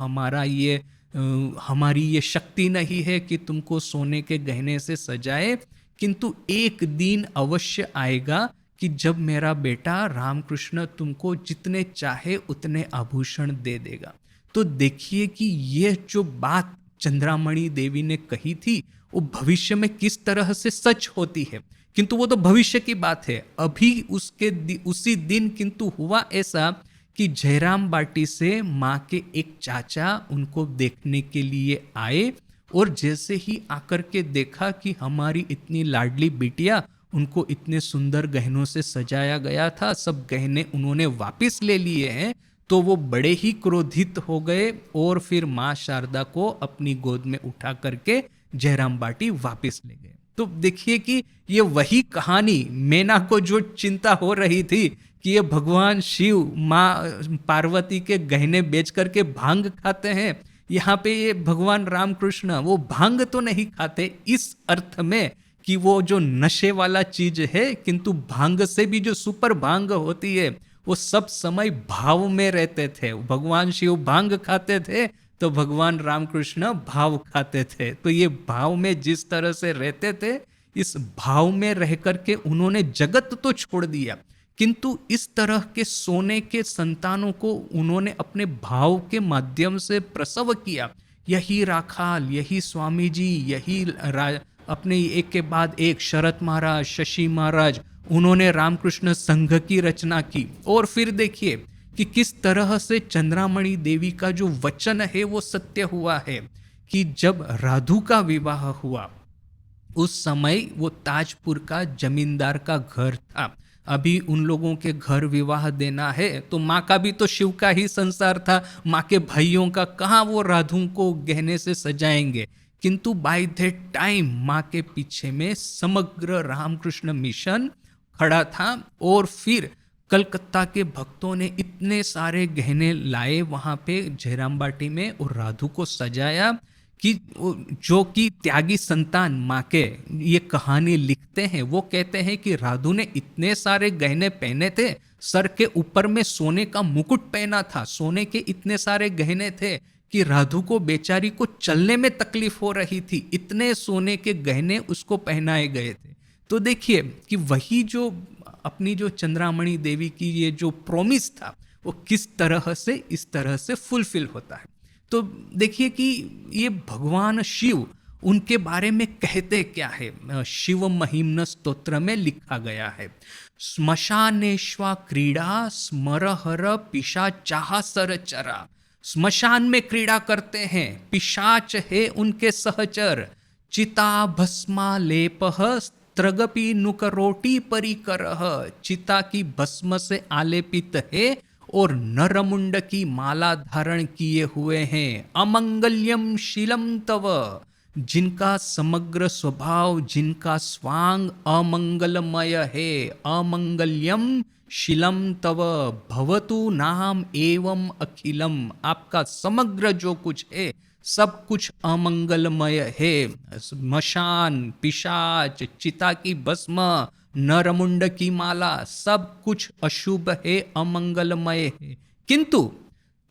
Speaker 1: हमारी ये शक्ति नहीं है कि तुमको सोने के गहने से सजाए, किंतु एक दिन अवश्य आएगा कि जब मेरा बेटा रामकृष्ण तुमको जितने चाहे उतने आभूषण दे देगा। तो देखिए कि ये जो बात चंद्रामणि देवी ने कही थी वो भविष्य में किस तरह से सच होती है, किंतु वो तो भविष्य की बात है। अभी उसी दिन किंतु हुआ ऐसा कि जयराम बाटी से माँ के एक चाचा उनको देखने के लिए आए और जैसे ही आकर के देखा कि हमारी इतनी लाडली बिटिया, उनको इतने सुंदर गहनों से सजाया गया था, सब गहने उन्होंने वापस ले लिए हैं, तो वो बड़े ही क्रोधित हो गए और फिर माँ शारदा को अपनी गोद में उठा करके जयराम बाटी वापस ले गए। तो देखिए कि ये वही कहानी मैना को जो चिंता हो रही थी कि ये भगवान शिव माँ पार्वती के गहने बेच करके भांग खाते हैं, यहाँ पे ये भगवान रामकृष्ण वो भांग तो नहीं खाते इस अर्थ में कि वो जो नशे वाला चीज है, किंतु भांग से भी जो सुपर भांग होती है वो सब समय भाव में रहते थे। भगवान शिव भांग खाते थे तो भगवान रामकृष्ण भाव खाते थे। तो ये भाव में जिस तरह से रहते थे, इस भाव में रह करके उन्होंने जगत तो छोड़ दिया, किंतु इस तरह के सोने के संतानों को उन्होंने अपने भाव के माध्यम से प्रसव किया। यही राखाल, यही स्वामी जी, यही अपने एक के बाद एक शरत महाराज, शशि महाराज, उन्होंने रामकृष्ण संघ की रचना की। और फिर देखिए कि किस तरह से चंद्रामणि देवी का जो वचन है वो सत्य हुआ है कि जब राधु का विवाह हुआ उस समय वो ताजपुर का जमींदार का घर था। अभी उन लोगों के घर विवाह देना है, तो माँ का भी तो शिव का ही संसार था, माँ के भाइयों का कहाँ वो राधुओं को गहने से सजाएंगे। किंतु बाय दैट टाइम माँ के पीछे में समग्र रामकृष्ण मिशन खड़ा था, और फिर कलकत्ता के भक्तों ने इतने सारे गहने लाए वहाँ पे जयराम बाटी में और राधु को सजाया कि जो कि त्यागी संतान माँ के ये कहानी लिखते हैं, वो कहते हैं कि राधु ने इतने सारे गहने पहने थे, सर के ऊपर में सोने का मुकुट पहना था, सोने के इतने सारे गहने थे कि राधु को बेचारी को चलने में तकलीफ हो रही थी, इतने सोने के गहने उसको पहनाए गए थे। तो देखिए कि वही जो अपनी जो चंद्रामणि देवी की ये जो प्रॉमिस था वो किस तरह से इस तरह से फुलफिल होता है। तो देखिए कि ये भगवान शिव उनके बारे में कहते क्या है, शिव महिम्न स्तोत्र में लिखा गया है, श्मशानेश्वा क्रीड़ा स्मरहर पिशाचाह सरचरा। स्मशान में क्रीड़ा करते हैं, पिशाच है उनके सहचर, चिता भस्मा लेपह त्रगपि नुकरोटी परिकरह। चिता की भस्म से आलेपित है और नरमुंड की माला धारण किए हुए हैं। अमंगल्यम शीलम तव, जिनका समग्र स्वभाव, जिनका स्वांग अमंगलमय है। अमंगल्यम शीलम तव भवतु नाम एवं अखिलम, आपका समग्र जो कुछ है सब कुछ अमंगलमय है। स्मशान, पिशाच, चिता की भस्म, नरमुंड की माला, सब कुछ अशुभ है, अमंगलमय है। किंतु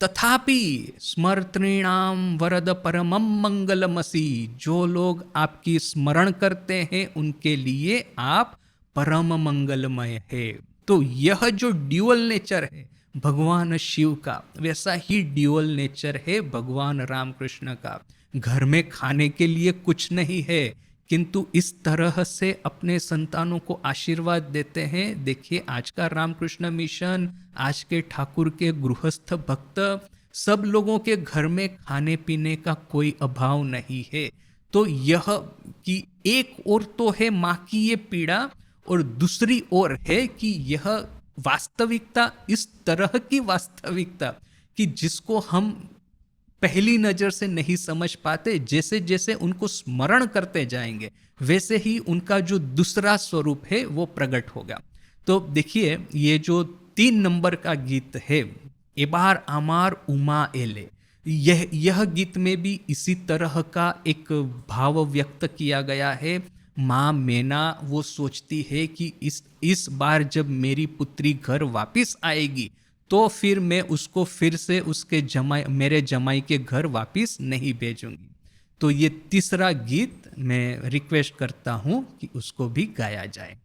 Speaker 1: तथापि स्मर्तृणाम वरद परमम मंगलमसी, जो लोग आपकी स्मरण करते हैं उनके लिए आप परम मंगलमय है। तो यह जो ड्यूअल नेचर है भगवान शिव का, वैसा ही ड्यूअल नेचर है भगवान रामकृष्ण का। घर में खाने के लिए कुछ नहीं है, किंतु इस तरह से अपने संतानों को आशीर्वाद देते हैं। देखिए आज का रामकृष्ण मिशन, आज के ठाकुर के गृहस्थ भक्त, सब लोगों के घर में खाने पीने का कोई अभाव नहीं है। तो यह कि एक ओर तो है माँ की ये पीड़ा, और दूसरी ओर है कि यह वास्तविकता, इस तरह की वास्तविकता कि जिसको हम पहली नजर से नहीं समझ पाते, जैसे जैसे उनको स्मरण करते जाएंगे वैसे ही उनका जो दूसरा स्वरूप है वो प्रकट होगा। तो देखिए ये जो 3 नंबर का गीत है, एबार आमार उमा एले, यह गीत में भी इसी तरह का एक भाव व्यक्त किया गया है। माँ मैना वो सोचती है कि इस बार जब मेरी पुत्री घर वापस आएगी तो फिर मैं उसको फिर से उसके मेरे जमाई के घर वापस नहीं भेजूंगी। तो ये तीसरा गीत मैं रिक्वेस्ट करता हूँ कि उसको भी गाया जाए।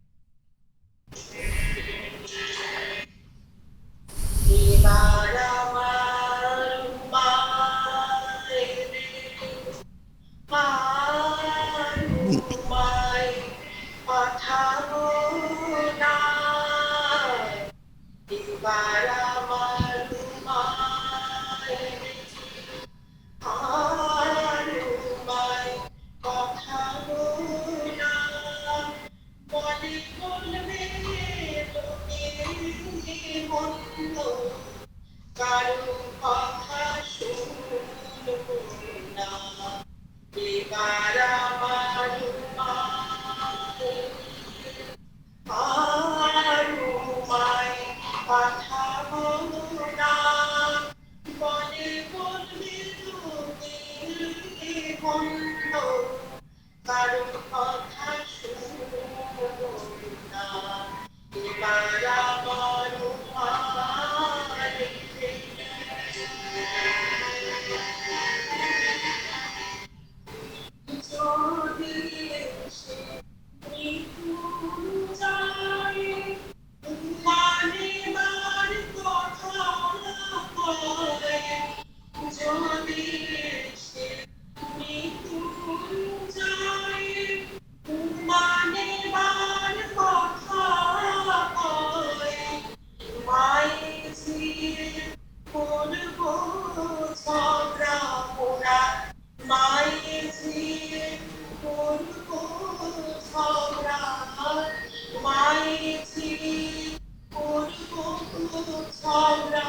Speaker 2: ছড়া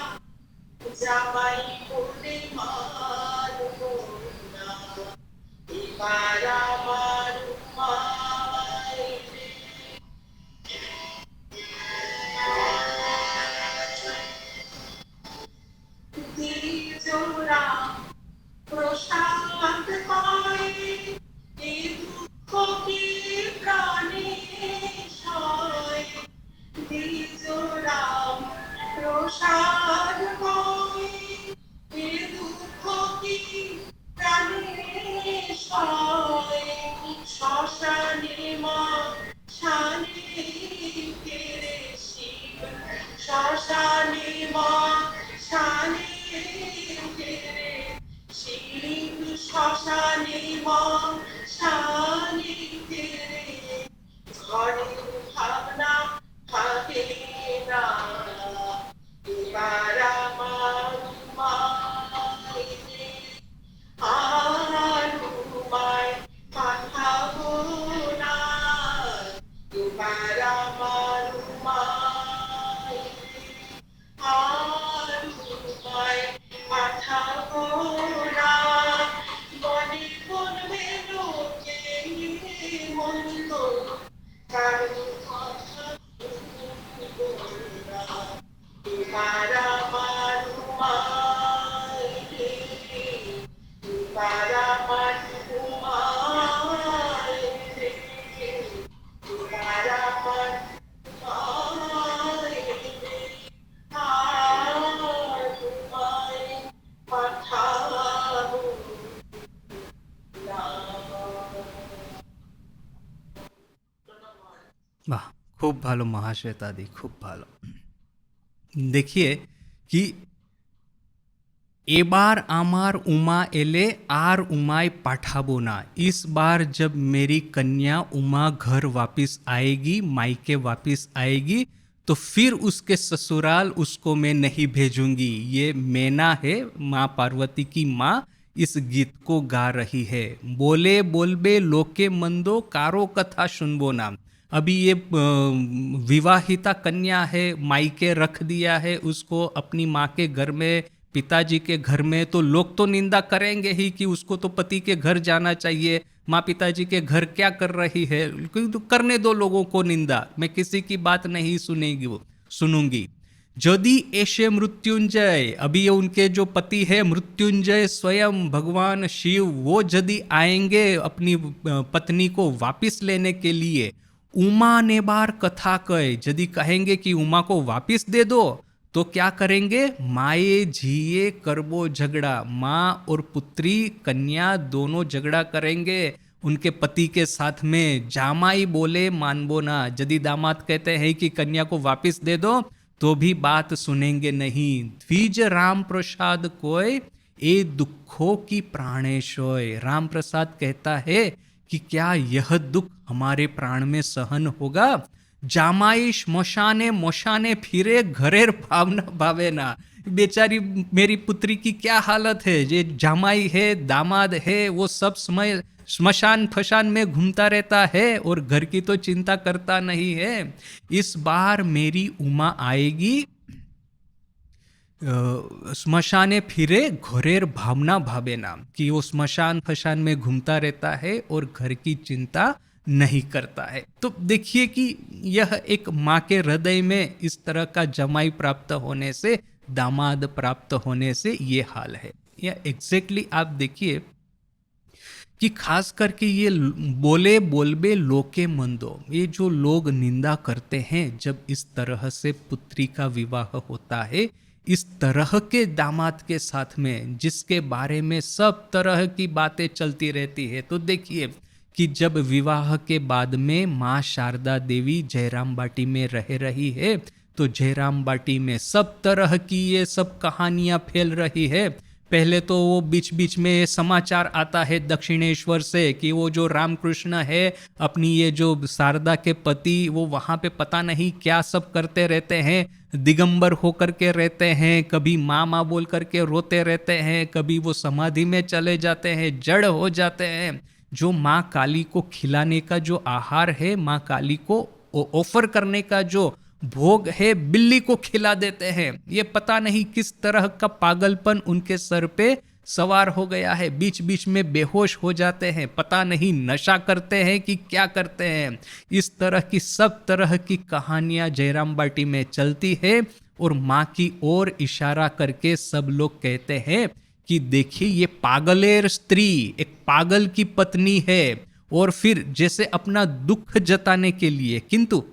Speaker 2: জামাই বলে মারবো না এবার আমার মায়ের দ্বিজোড়া প্রসাদ পায় এই দুঃখ কি প্রাণে সয় দ্বিজোড়া প্রসাদ পায় এই দুঃখ কি প্রাণে সয় শ্মশানে মা শানে কেড়ে শিব শ্মশানে মা শানে কেড়ে শিব শ্মশানে মা শানে কেড়ে ঘরে ভাবনা থাকে না এবার আমার মায়েরে আর তোমায় পাঠাবো না এবার আমার মায়েরে আর তোমায় পাঠাবো না মনে করবে লোকে মন্দ কারো কথা শুনবো না এবার আমার মায়েরে এবার আমার মায়েরে এবার আমার মায়েরে আর তোমায় পাঠাবো না।
Speaker 1: বাহ, খুব ভালো মহাশ্বেতাদি, খুব ভালো। देखिए कि এবার আমার उमा एले आर उमाय पाठाबो ना, इस बार जब मेरी कन्या उमा घर वापस आएगी, मायके वापस आएगी, तो फिर उसके ससुराल उसको मैं नहीं भेजूंगी। ये मैना है, माँ पार्वती की माँ इस गीत को गा रही है। बोले बोलबे लोके मंदो कारो कथा सुनबो ना। अभी ये विवाहिता कन्या है, मायके रख दिया है उसको अपनी माँ के घर में, पिताजी के घर में, तो लोग तो निंदा करेंगे ही कि उसको तो पति के घर जाना चाहिए, माँ पिताजी के घर क्या कर रही है। तो करने दो लोगों को निंदा, मैं किसी की बात नहीं सुनूंगी। यदि ऐसे मृत्युंजय, अभी ये उनके जो पति है मृत्युंजय स्वयं भगवान शिव, वो यदि आएंगे अपनी पत्नी को वापस लेने के लिए, उमा ने बार कथा कहे, यदि कहेंगे कि उमा को वापस दे दो, तो क्या करेंगे, माए झिए करबो झगड़ा, माँ और पुत्री कन्या दोनों झगड़ा करेंगे उनके पति के साथ में। जामाई बोले मानबो ना, यदि दामाद कहते हैं कि कन्या को वापस दे दो, तो भी बात सुनेंगे नहीं। द्विज राम प्रसाद कोय ए दुखों की प्राणेशोय। राम प्रसाद कहता है कि क्या यह दुख हमारे प्राण में सहन होगा। जामाई श्मशाने मोशाने फिरे घरेर भावना भावे ना। बेचारी मेरी पुत्री की क्या हालत है, ये जामाई है, दामाद है, वो सब समय श्मशान फशान में घूमता रहता है और घर की तो चिंता करता नहीं है। इस बार मेरी उमा आएगी, श्मशाने फिरे घरेर भावना भावे नाम, कि वो श्मशान फशान में घूमता रहता है और घर की चिंता नहीं करता है। तो देखिए कि यह एक माँ के हृदय में इस तरह का जमाई प्राप्त होने से, दामाद प्राप्त होने से ये हाल है। यह एग्जैक्टली आप देखिए कि खास करके ये बोले बोलबे लोके मंदो, ये जो लोग निंदा करते हैं जब इस तरह से पुत्री का विवाह होता है, इस तरह के दामाद के साथ में जिसके बारे में सब तरह की बातें चलती रहती है। तो देखिए कि जब विवाह के बाद में माँ शारदा देवी जयराम बाटी में रह रही है, तो जयराम बाटी में सब तरह की ये सब कहानियाँ फैल रही है। पहले तो वो बीच बीच में समाचार आता है दक्षिणेश्वर से कि वो जो रामकृष्ण है अपनी ये जो शारदा के पति, वो वहाँ पे पता नहीं क्या सब करते रहते हैं, दिगंबर होकर के रहते हैं, कभी माँ माँ बोल करके रोते रहते हैं, कभी वो समाधि में चले जाते हैं, जड़ हो जाते हैं। जो माँ काली को खिलाने का जो आहार है, माँ काली को ऑफर करने का जो भोग है बिल्ली को खिला देते हैं। ये पता नहीं किस तरह का पागलपन उनके सर पे सवार हो गया है, बीच बीच में बेहोश हो जाते हैं, पता नहीं नशा करते हैं कि क्या करते हैं। इस तरह की सब तरह की कहानियां जयराम बाटी में चलती है और माँ की ओर इशारा करके सब लोग कहते हैं कि देखिए ये पागलेर स्त्री, एक पागल की पत्नी है। और फिर जैसे अपना दुख जताने के लिए, किंतु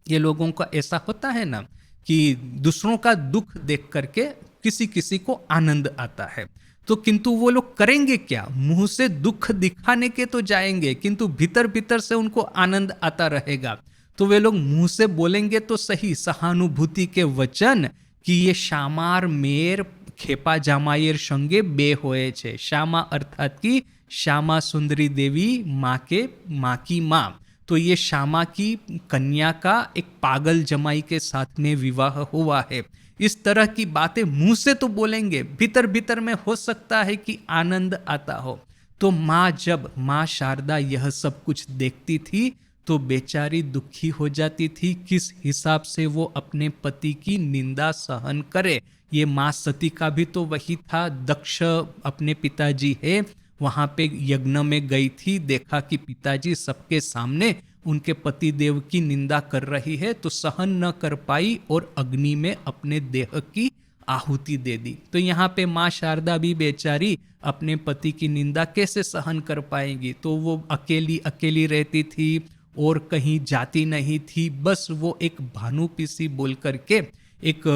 Speaker 1: ये लोगों का ऐसा होता है ना कि दूसरों का दुख देख करके किसी किसी को आनंद आता है, तो किंतु वो लोग करेंगे क्या, मुंह से दुख दिखाने के तो जाएंगे किंतु भीतर भीतर से उनको आनंद आता रहेगा। तो वे लोग मुंह से बोलेंगे तो सही सहानुभूति के वचन कि ये श्यामार मेर खेपा जामायर संगे बे होए छे। श्यामा अर्थात की श्यामा सुंदरी देवी माँ की माँ। तो ये श्यामा की कन्या का एक पागल जमाई के साथ में विवाह हुआ है। इस तरह की बातें मुंह से तो बोलेंगे, भीतर भीतर में हो सकता है कि आनंद आता हो। तो जब माँ शारदा यह सब कुछ देखती थी तो बेचारी दुखी हो जाती थी, किस हिसाब से वो अपने पति की निंदा सहन करे। ये माँ सती का भी तो वही था। दक्ष अपने पिताजी है वहां पे यज्ञ में गई थी, देखा कि पिताजी सबके सामने उनके पति देव की निंदा कर रही है, तो सहन न कर पाई और अग्नि में अपने देह की आहुति दे दी। तो यहाँ पे माँ शारदा भी बेचारी अपने पति की निंदा कैसे सहन कर पाएंगी। तो वो अकेली अकेली रहती थी और कहीं जाती नहीं थी, बस वो एक भानु पीसी बोल करके एक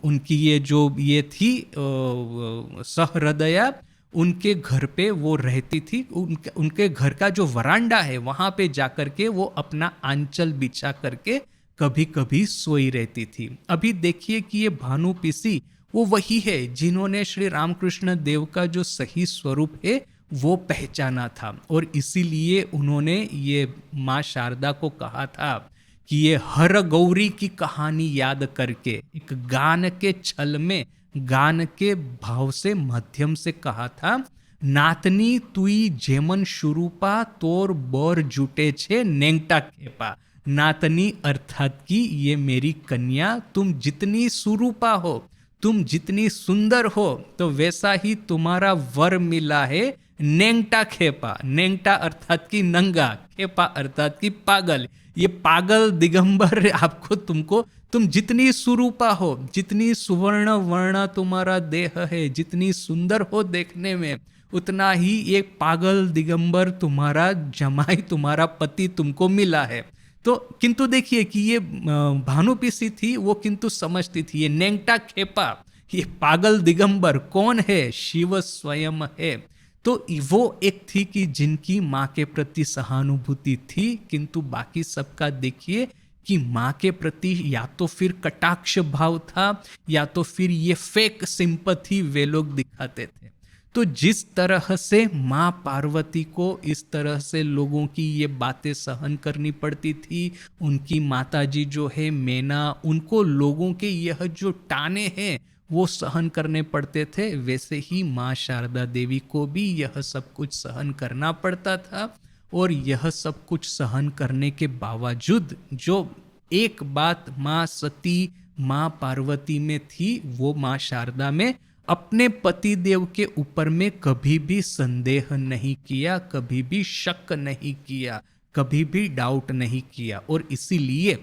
Speaker 1: उनकी ये थी सहृदया, उनके घर पे वो रहती थी। उनके घर का जो वरांडा है वहां पे जाकर के वो अपना आंचल बिछा करके कभी कभी सोई रहती थी। अभी देखिए कि ये भानु पीसी वो वही है जिन्होंने श्री रामकृष्ण देव का जो सही स्वरूप है वो पहचाना था, और इसीलिए उन्होंने ये माँ शारदा को कहा था कि ये हर गौरी की कहानी याद करके एक गान के छल में, गान के भाव से माध्यम से कहा था, नातनी तुई जेमन शुरूपा तोर बर जुटे छे नेंगटा खेपा। नातनी अर्थात की ये मेरी कन्या, तुम जितनी सुरूपा हो, तुम जितनी सुंदर हो, तो वैसा ही तुम्हारा वर मिला है नेंगटा खेपा। नेंगटा अर्थात की नंगा, खेपा अर्थात की पागल। ये पागल दिगंबर आपको तुम जितनी सुरूपा हो, जितनी सुवर्ण वर्ण तुम्हारा देह है, जितनी सुंदर हो देखने में, उतना ही एक पागल दिगंबर तुम्हारा जमाई, तुम्हारा पति तुमको मिला है। तो किंतु देखिए कि ये भानु पीसी थी, वो किंतु समझती थी ये नेंगटा खेपा, ये पागल दिगंबर कौन है, शिव स्वयं है। तो वो एक थी कि जिनकी माँ के प्रति सहानुभूति थी, किंतु बाकी सबका देखिए कि माँ के प्रति या तो फिर कटाक्ष भाव था या तो फिर ये फेक सिंपैथी वे लोग दिखाते थे। तो जिस तरह से माँ पार्वती को इस तरह से लोगों की ये बातें सहन करनी पड़ती थी, उनकी माताजी जो है मैना, उनको लोगों के यह जो ताने हैं वो सहन करने पड़ते थे, वैसे ही माँ शारदा देवी को भी यह सब कुछ सहन करना पड़ता था। और यह सब कुछ सहन करने के बावजूद जो एक बात माँ सती, माँ पार्वती में थी, वो माँ शारदा में अपने पति देव के ऊपर में कभी भी संदेह नहीं किया, कभी भी शक नहीं किया, कभी भी डाउट नहीं किया। और इसीलिए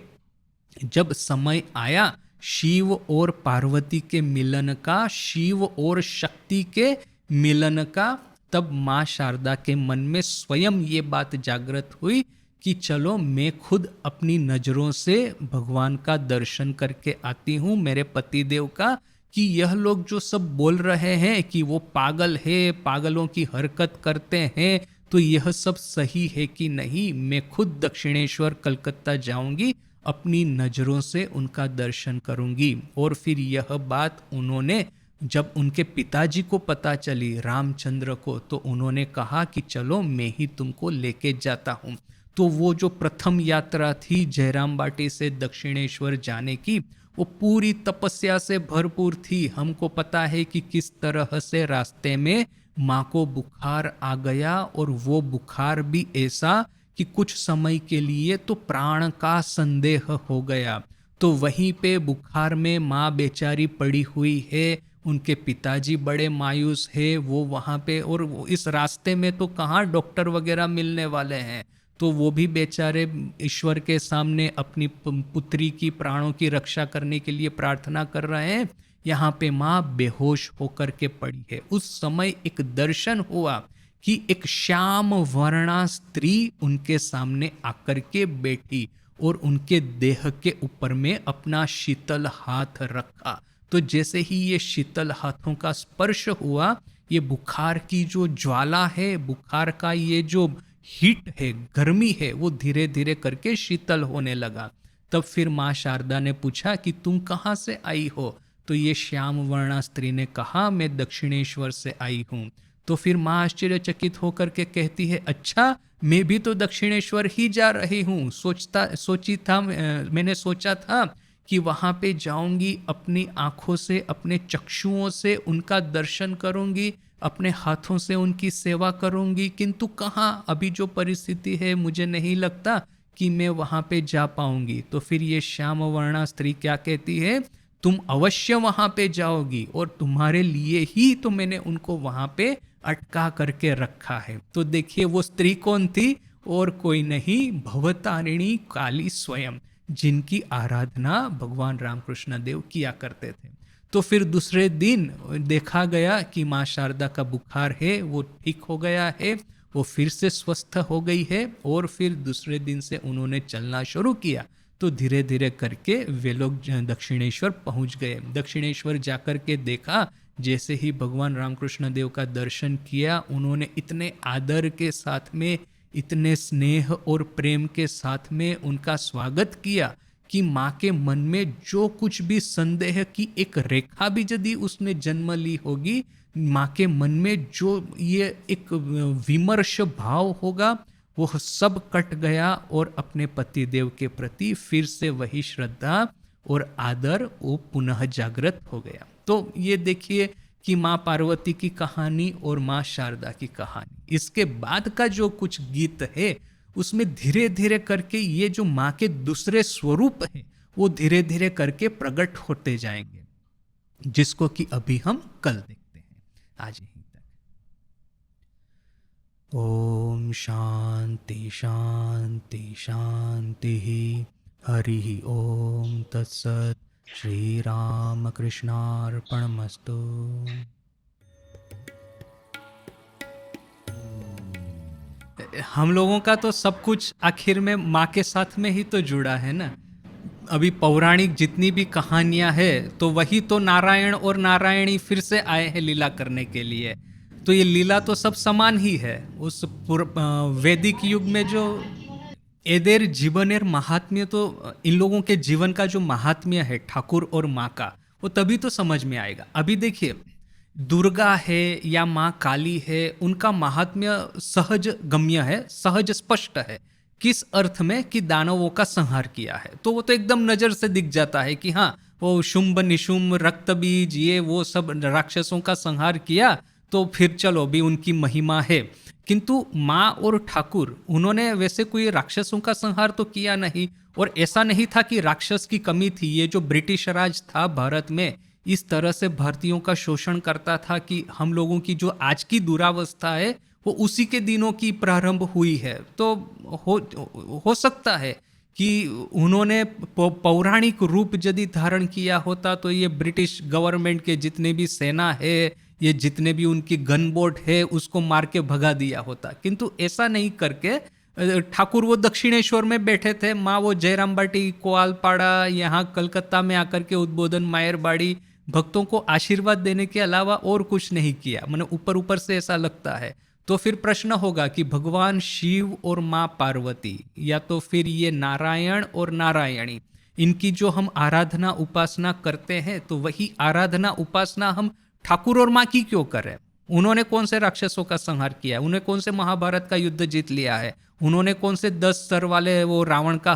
Speaker 1: जब समय आया शिव और पार्वती के मिलन का, शिव और शक्ति के मिलन का, तब माँ शारदा के मन में स्वयं ये बात जागृत हुई कि चलो मैं खुद अपनी नजरों से भगवान का दर्शन करके आती हूँ, मेरे पति देव का, कि यह लोग जो सब बोल रहे हैं कि वो पागल है, पागलों की हरकत करते हैं, तो यह सब सही है कि नहीं। मैं खुद दक्षिणेश्वर कलकत्ता जाऊंगी, अपनी नजरों से उनका दर्शन करूंगी। और फिर यह बात उन्होंने जब उनके पिताजी को पता चली, रामचंद्र को, तो उन्होंने कहा कि चलो मैं ही तुमको लेके जाता हूँ। तो वो जो प्रथम यात्रा थी जयराम बाटी से दक्षिणेश्वर जाने की, वो पूरी तपस्या से भरपूर थी। हमको पता है कि किस तरह से रास्ते में माँ को बुखार आ गया, और वो बुखार भी ऐसा कि कुछ समय के लिए तो प्राण का संदेह हो गया। तो वहीं पे बुखार में माँ बेचारी पड़ी हुई है, उनके पिताजी बड़े मायूस है, वो वहाँ पे, और इस रास्ते में तो कहाँ डॉक्टर वगैरह मिलने वाले हैं, तो वो भी बेचारे ईश्वर के सामने अपनी पुत्री की प्राणों की रक्षा करने के लिए प्रार्थना कर रहे हैं। यहाँ पे माँ बेहोश होकर के पड़ी है। उस समय एक दर्शन हुआ कि एक श्याम वर्णा स्त्री उनके सामने आकर के बैठी और उनके देह के ऊपर में अपना शीतल हाथ रखा। तो जैसे ही ये शीतल हाथों का स्पर्श हुआ, ये बुखार की जो ज्वाला है, बुखार का ये जो हीट है, गर्मी है, वो धीरे धीरे करके शीतल होने लगा। तब फिर माँ शारदा ने पूछा कि तुम कहाँ से आई हो? तो ये श्याम वर्णा स्त्री ने कहा, मैं दक्षिणेश्वर से आई हूँ। तो फिर माँ आश्चर्यचकित होकर के कहती है, अच्छा, मैं भी तो दक्षिणेश्वर ही जा रही हूँ। मैंने सोचा था कि वहाँ पे जाऊंगी, अपनी आँखों से, अपने चक्षुओं से उनका दर्शन करूंगी, अपने हाथों से उनकी सेवा करूंगी, किंतु कहाँ, अभी जो परिस्थिति है मुझे नहीं लगता कि मैं वहाँ पे जा पाऊंगी। तो फिर ये श्याम वर्णा स्त्री क्या कहती है, तुम अवश्य वहाँ पे जाओगी, और तुम्हारे लिए ही तो मैंने उनको वहाँ पे अटका करके रखा है। तो देखिए वो स्त्री कौन थी, और कोई नहीं, भवतारिणी काली स्वयं, जिनकी आराधना भगवान रामकृष्ण देव किया करते थे। तो फिर दूसरे दिन देखा गया कि माँ शारदा का बुखार है वो ठीक हो गया है, वो फिर से स्वस्थ हो गई है, और फिर दूसरे दिन से उन्होंने चलना शुरू किया। तो धीरे धीरे करके वे लोग दक्षिणेश्वर पहुंच गए। दक्षिणेश्वर जाकर के देखा, जैसे ही भगवान रामकृष्ण देव का दर्शन किया, उन्होंने इतने आदर के साथ में, इतने स्नेह और प्रेम के साथ में उनका स्वागत किया कि माँ के मन में जो कुछ भी संदेह की एक रेखा भी यदि उसने जन्म ली होगी, माँ के मन में जो ये एक विमर्श भाव होगा, वो सब कट गया, और अपने पति देव के प्रति फिर से वही श्रद्धा और आदर वो पुनः जागृत हो गया। तो ये देखिए कि माँ पार्वती की कहानी और माँ शारदा की कहानी। इसके बाद का जो कुछ गीत है, उसमें धीरे धीरे करके ये जो माँ के दूसरे स्वरूप हैं, वो धीरे धीरे करके प्रकट होते जाएंगे, जिसको कि अभी हम कल देखते हैं। आज यहीं तक। ओम शांति शांति शांति। हरि ओम तत्सत। श्री राम कृष्णार्पणमस्तु। हम लोगों का तो सब कुछ आखिर में माँ के साथ में ही तो जुड़ा है ना। अभी पौराणिक जितनी भी कहानियां हैं, तो वही तो नारायण और नारायणी फिर से आए हैं लीला करने के लिए। तो ये लीला तो सब समान ही है। उस वैदिक युग में जो एदेर जीवनेर महात्म्य, तो इन लोगों के जीवन का जो महात्म्य है ठाकुर और माँ का, वो तभी तो समझ में आएगा। अभी देखिए, दुर्गा है या माँ काली है, उनका महात्म्य सहज गम्य है, सहज स्पष्ट है। किस अर्थ में कि दानवों का संहार किया है, तो वो तो एकदम नजर से दिख जाता है कि हाँ, वो शुंभ निशुंभ रक्त बीज ये वो सब राक्षसों का संहार किया, तो फिर चलो भी उनकी महिमा है। किंतु माँ और ठाकुर, उन्होंने वैसे कोई राक्षसों का संहार तो किया नहीं, और ऐसा नहीं था कि राक्षस की कमी थी। ये जो ब्रिटिश राज था भारत में, इस तरह से भारतीयों का शोषण करता था कि हम लोगों की जो आज की दुरावस्था है, वो उसी के दिनों की प्रारंभ हुई है। तो हो सकता है कि उन्होंने पौराणिक रूप यदि धारण किया होता, तो ये ब्रिटिश गवर्नमेंट के जितने भी सेना है, ये जितने भी उनकी गन बोट है, उसको मार के भगा दिया होता। किंतु ऐसा नहीं करके ठाकुर वो दक्षिणेश्वर में बैठे थे, माँ वो जयराम बाटी, कोआलपाड़ा, यहाँ कलकत्ता में आकर के उद्बोधन मायरबाड़ी भक्तों को आशीर्वाद देने के अलावा और कुछ नहीं किया। मैंने ऊपर ऊपर से ऐसा लगता है। तो फिर प्रश्न होगा कि भगवान शिव और माँ पार्वती, या तो फिर ये नारायण और नारायणी, इनकी जो हम आराधना उपासना करते हैं, तो वही आराधना उपासना हम ठाकुर और माँ की क्यों करें? उन्होंने कौन से राक्षसों का संहार किया है? उन्होंने कौन से महाभारत का युद्ध जीत लिया है? उन्होंने कौन से 10 सर वाले वो रावण का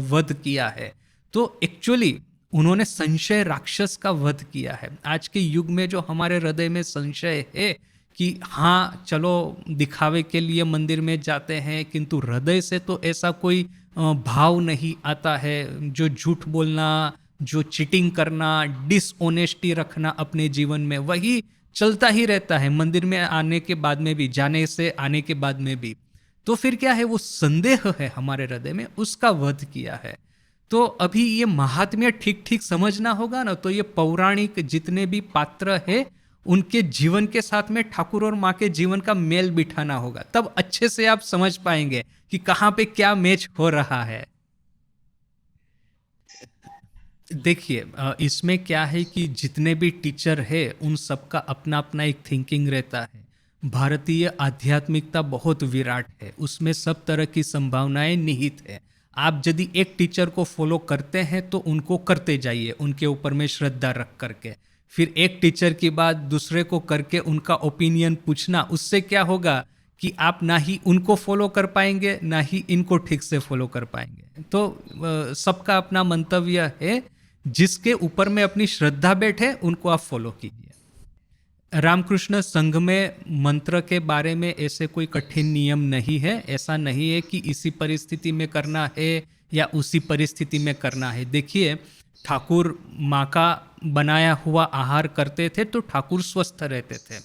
Speaker 1: वध किया है? तो एक्चुअली उन्होंने संशय राक्षस का वध किया है। आज के युग में जो हमारे हृदय में संशय है कि हाँ चलो दिखावे के लिए मंदिर में जाते हैं, किंतु हृदय से तो ऐसा कोई भाव नहीं आता है। जो झूठ बोलना, जो चीटिंग करना, डिसऑनेस्टी रखना अपने जीवन में, वही चलता ही रहता है मंदिर में आने के बाद में भी, जाने से आने के बाद में भी। तो फिर क्या है, वो संदेह है हमारे हृदय में, उसका वध किया है। तो अभी ये महात्म्य ठीक ठीक समझना होगा ना, तो ये पौराणिक जितने भी पात्र है उनके जीवन के साथ में ठाकुर और माँ के जीवन का मेल बिठाना होगा, तब अच्छे से आप समझ पाएंगे कि कहाँ पे क्या मैच हो रहा है। देखिए इसमें क्या है कि जितने भी टीचर है उन सबका अपना अपना एक थिंकिंग रहता है। भारतीय आध्यात्मिकता बहुत विराट है, उसमें सब तरह की संभावनाएं निहित है। आप यदि एक टीचर को फॉलो करते हैं तो उनको करते जाइए, उनके ऊपर में श्रद्धा रख करके। फिर एक टीचर की बात दूसरे को करके उनका ओपिनियन पूछना, उससे क्या होगा कि आप ना ही उनको फॉलो कर पाएंगे ना ही इनको ठीक से फॉलो कर पाएंगे। तो सबका अपना मंतव्य है, जिसके ऊपर में अपनी श्रद्धा बैठे उनको आप फॉलो कीजिए। रामकृष्ण संघ में मंत्र के बारे में ऐसे कोई कठिन नियम नहीं है। ऐसा नहीं है कि इसी परिस्थिति में करना है या उसी परिस्थिति में करना है। देखिए ठाकुर माँ का बनाया हुआ आहार करते थे तो ठाकुर स्वस्थ रहते थे।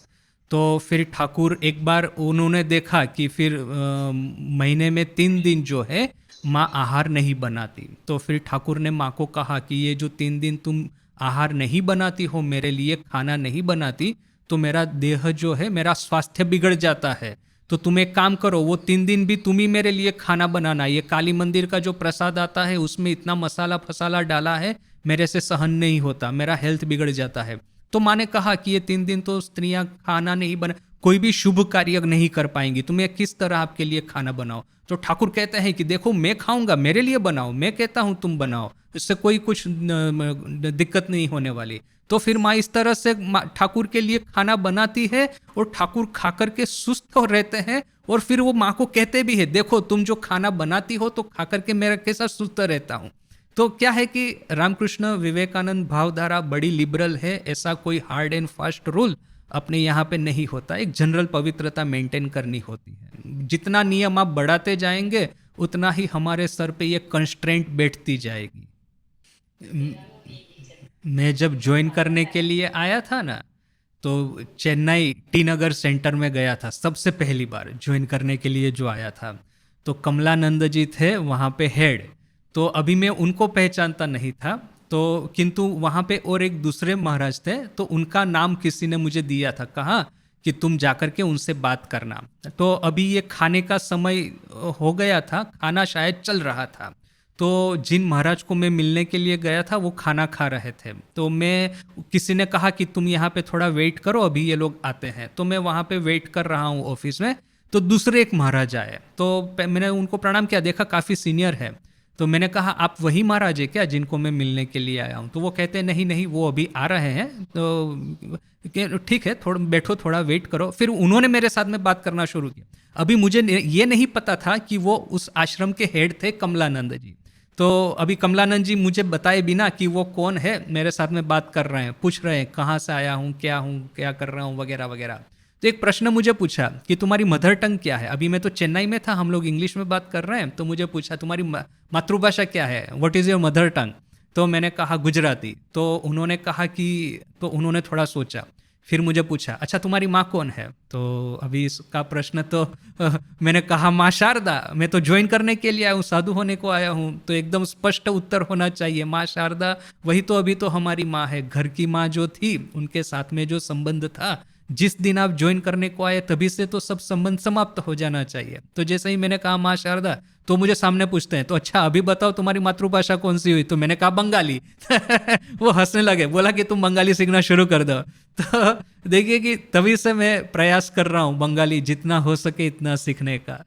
Speaker 1: तो फिर ठाकुर एक बार उन्होंने देखा कि फिर महीने में 3 दिन जो है माँ आहार नहीं बनाती। तो फिर ठाकुर ने माँ को कहा कि ये जो 3 दिन तुम आहार नहीं बनाती हो, मेरे लिए खाना नहीं बनाती, तो मेरा देह जो है, मेरा स्वास्थ्य बिगड़ जाता है। तो तुम एक काम करो, वो 3 दिन भी तुम ही मेरे लिए खाना बनाना। ये काली मंदिर का जो प्रसाद आता है उसमें इतना मसाला फसाला डाला है, मेरे से सहन नहीं होता, मेरा हेल्थ बिगड़ जाता है। तो माँ ने कहा कि ये 3 दिन तो स्त्रियां खाना नहीं बना, कोई भी शुभ कार्य नहीं कर पाएंगी, तुम्हें किस तरह आपके लिए खाना बनाओ। तो ठाकुर कहते हैं कि देखो मैं खाऊंगा, मेरे लिए बनाओ, मैं कहता हूं तुम बनाओ, इससे कोई कुछ दिक्कत नहीं होने वाली। तो फिर माँ इस तरह से ठाकुर के लिए खाना बनाती है और ठाकुर खा करके सुस्त रहते हैं। और फिर वो माँ को कहते भी है, देखो तुम जो खाना बनाती हो तो खा करके मेरा कैसा सुस्त रहता हूँ। तो क्या है कि रामकृष्ण विवेकानंद भावधारा बड़ी लिबरल है, ऐसा कोई हार्ड एंड फास्ट रूल अपने यहाँ पे नहीं होता। एक जनरल पवित्रता मेंटेन करनी होती है। जितना नियम आप बढ़ाते जाएंगे उतना ही हमारे सर पे ये कंस्ट्रेंट बैठती जाएगी। मैं जब ज्वाइन करने के लिए आया था ना, तो चेन्नई टी नगर सेंटर में गया था सबसे पहली बार ज्वाइन करने के लिए जो आया था। तो कमलानंद जी थे वहाँ पे हेड। तो अभी मैं उनको पहचानता नहीं था, तो किंतु वहाँ पे और एक दूसरे महाराज थे, तो उनका नाम किसी ने मुझे दिया था, कहा कि तुम जाकर के उनसे बात करना। तो अभी ये खाने का समय हो गया था, खाना शायद चल रहा था। तो जिन महाराज को मैं मिलने के लिए गया था वो खाना खा रहे थे। तो मैं, किसी ने कहा कि तुम यहाँ पे थोड़ा वेट करो, अभी ये लोग आते हैं। तो मैं वहाँ पे वेट कर रहा हूँ ऑफिस में। तो दूसरे एक महाराज आए, तो मैंने उनको प्रणाम किया, देखा काफ़ी सीनियर है। तो मैंने कहा आप वही महाराज है क्या जिनको मैं मिलने के लिए आया हूँ? तो वो कहते हैं नहीं नहीं, वो अभी आ रहे हैं, तो ठीक है, थोड़ा बैठो, थोड़ा वेट करो। फिर उन्होंने मेरे साथ में बात करना शुरू किया। अभी मुझे ये नहीं पता था कि वो उस आश्रम के हेड थे कमलानंद जी। तो अभी कमलानंद जी मुझे बताए बिना कि वो कौन है मेरे साथ में बात कर रहे हैं, पूछ रहे हैं कहाँ से आया हूँ, क्या कर रहा हूँ, वगैरह वगैरह। तो एक प्रश्न मुझे पूछा कि तुम्हारी मदर टंग क्या है। अभी मैं तो चेन्नई में था, हम लोग इंग्लिश में बात कर रहे हैं। तो मुझे पूछा तुम्हारी मातृभाषा क्या है, what is your mother tongue? तो मैंने कहा गुजराती। तो उन्होंने कहा कि, तो उन्होंने थोड़ा सोचा, फिर मुझे पूछा अच्छा तुम्हारी माँ कौन है? तो अभी इसका प्रश्न तो मैंने कहा माँ शारदा, मैं तो ज्वाइन करने के लिए आया हूँ, साधु होने को आया हूँ। तो एकदम स्पष्ट उत्तर होना चाहिए, माँ शारदा, वही तो अभी तो हमारी माँ है। घर की माँ जो थी उनके साथ में जो संबंध था, जिस दिन आप ज्वाइन करने को आए तभी से तो सब संबंध समाप्त हो जाना चाहिए। तो जैसे ही मैंने कहा माँ शारदा, तो मुझे सामने पूछते हैं तो अच्छा अभी बताओ तुम्हारी मातृभाषा कौन सी हुई? तो मैंने कहा बंगाली। वो हंसने लगे, बोला कि तुम बंगाली सीखना शुरू कर दो। तो देखिए कि तभी से मैं प्रयास कर रहा हूँ बंगाली जितना हो सके इतना सीखने का।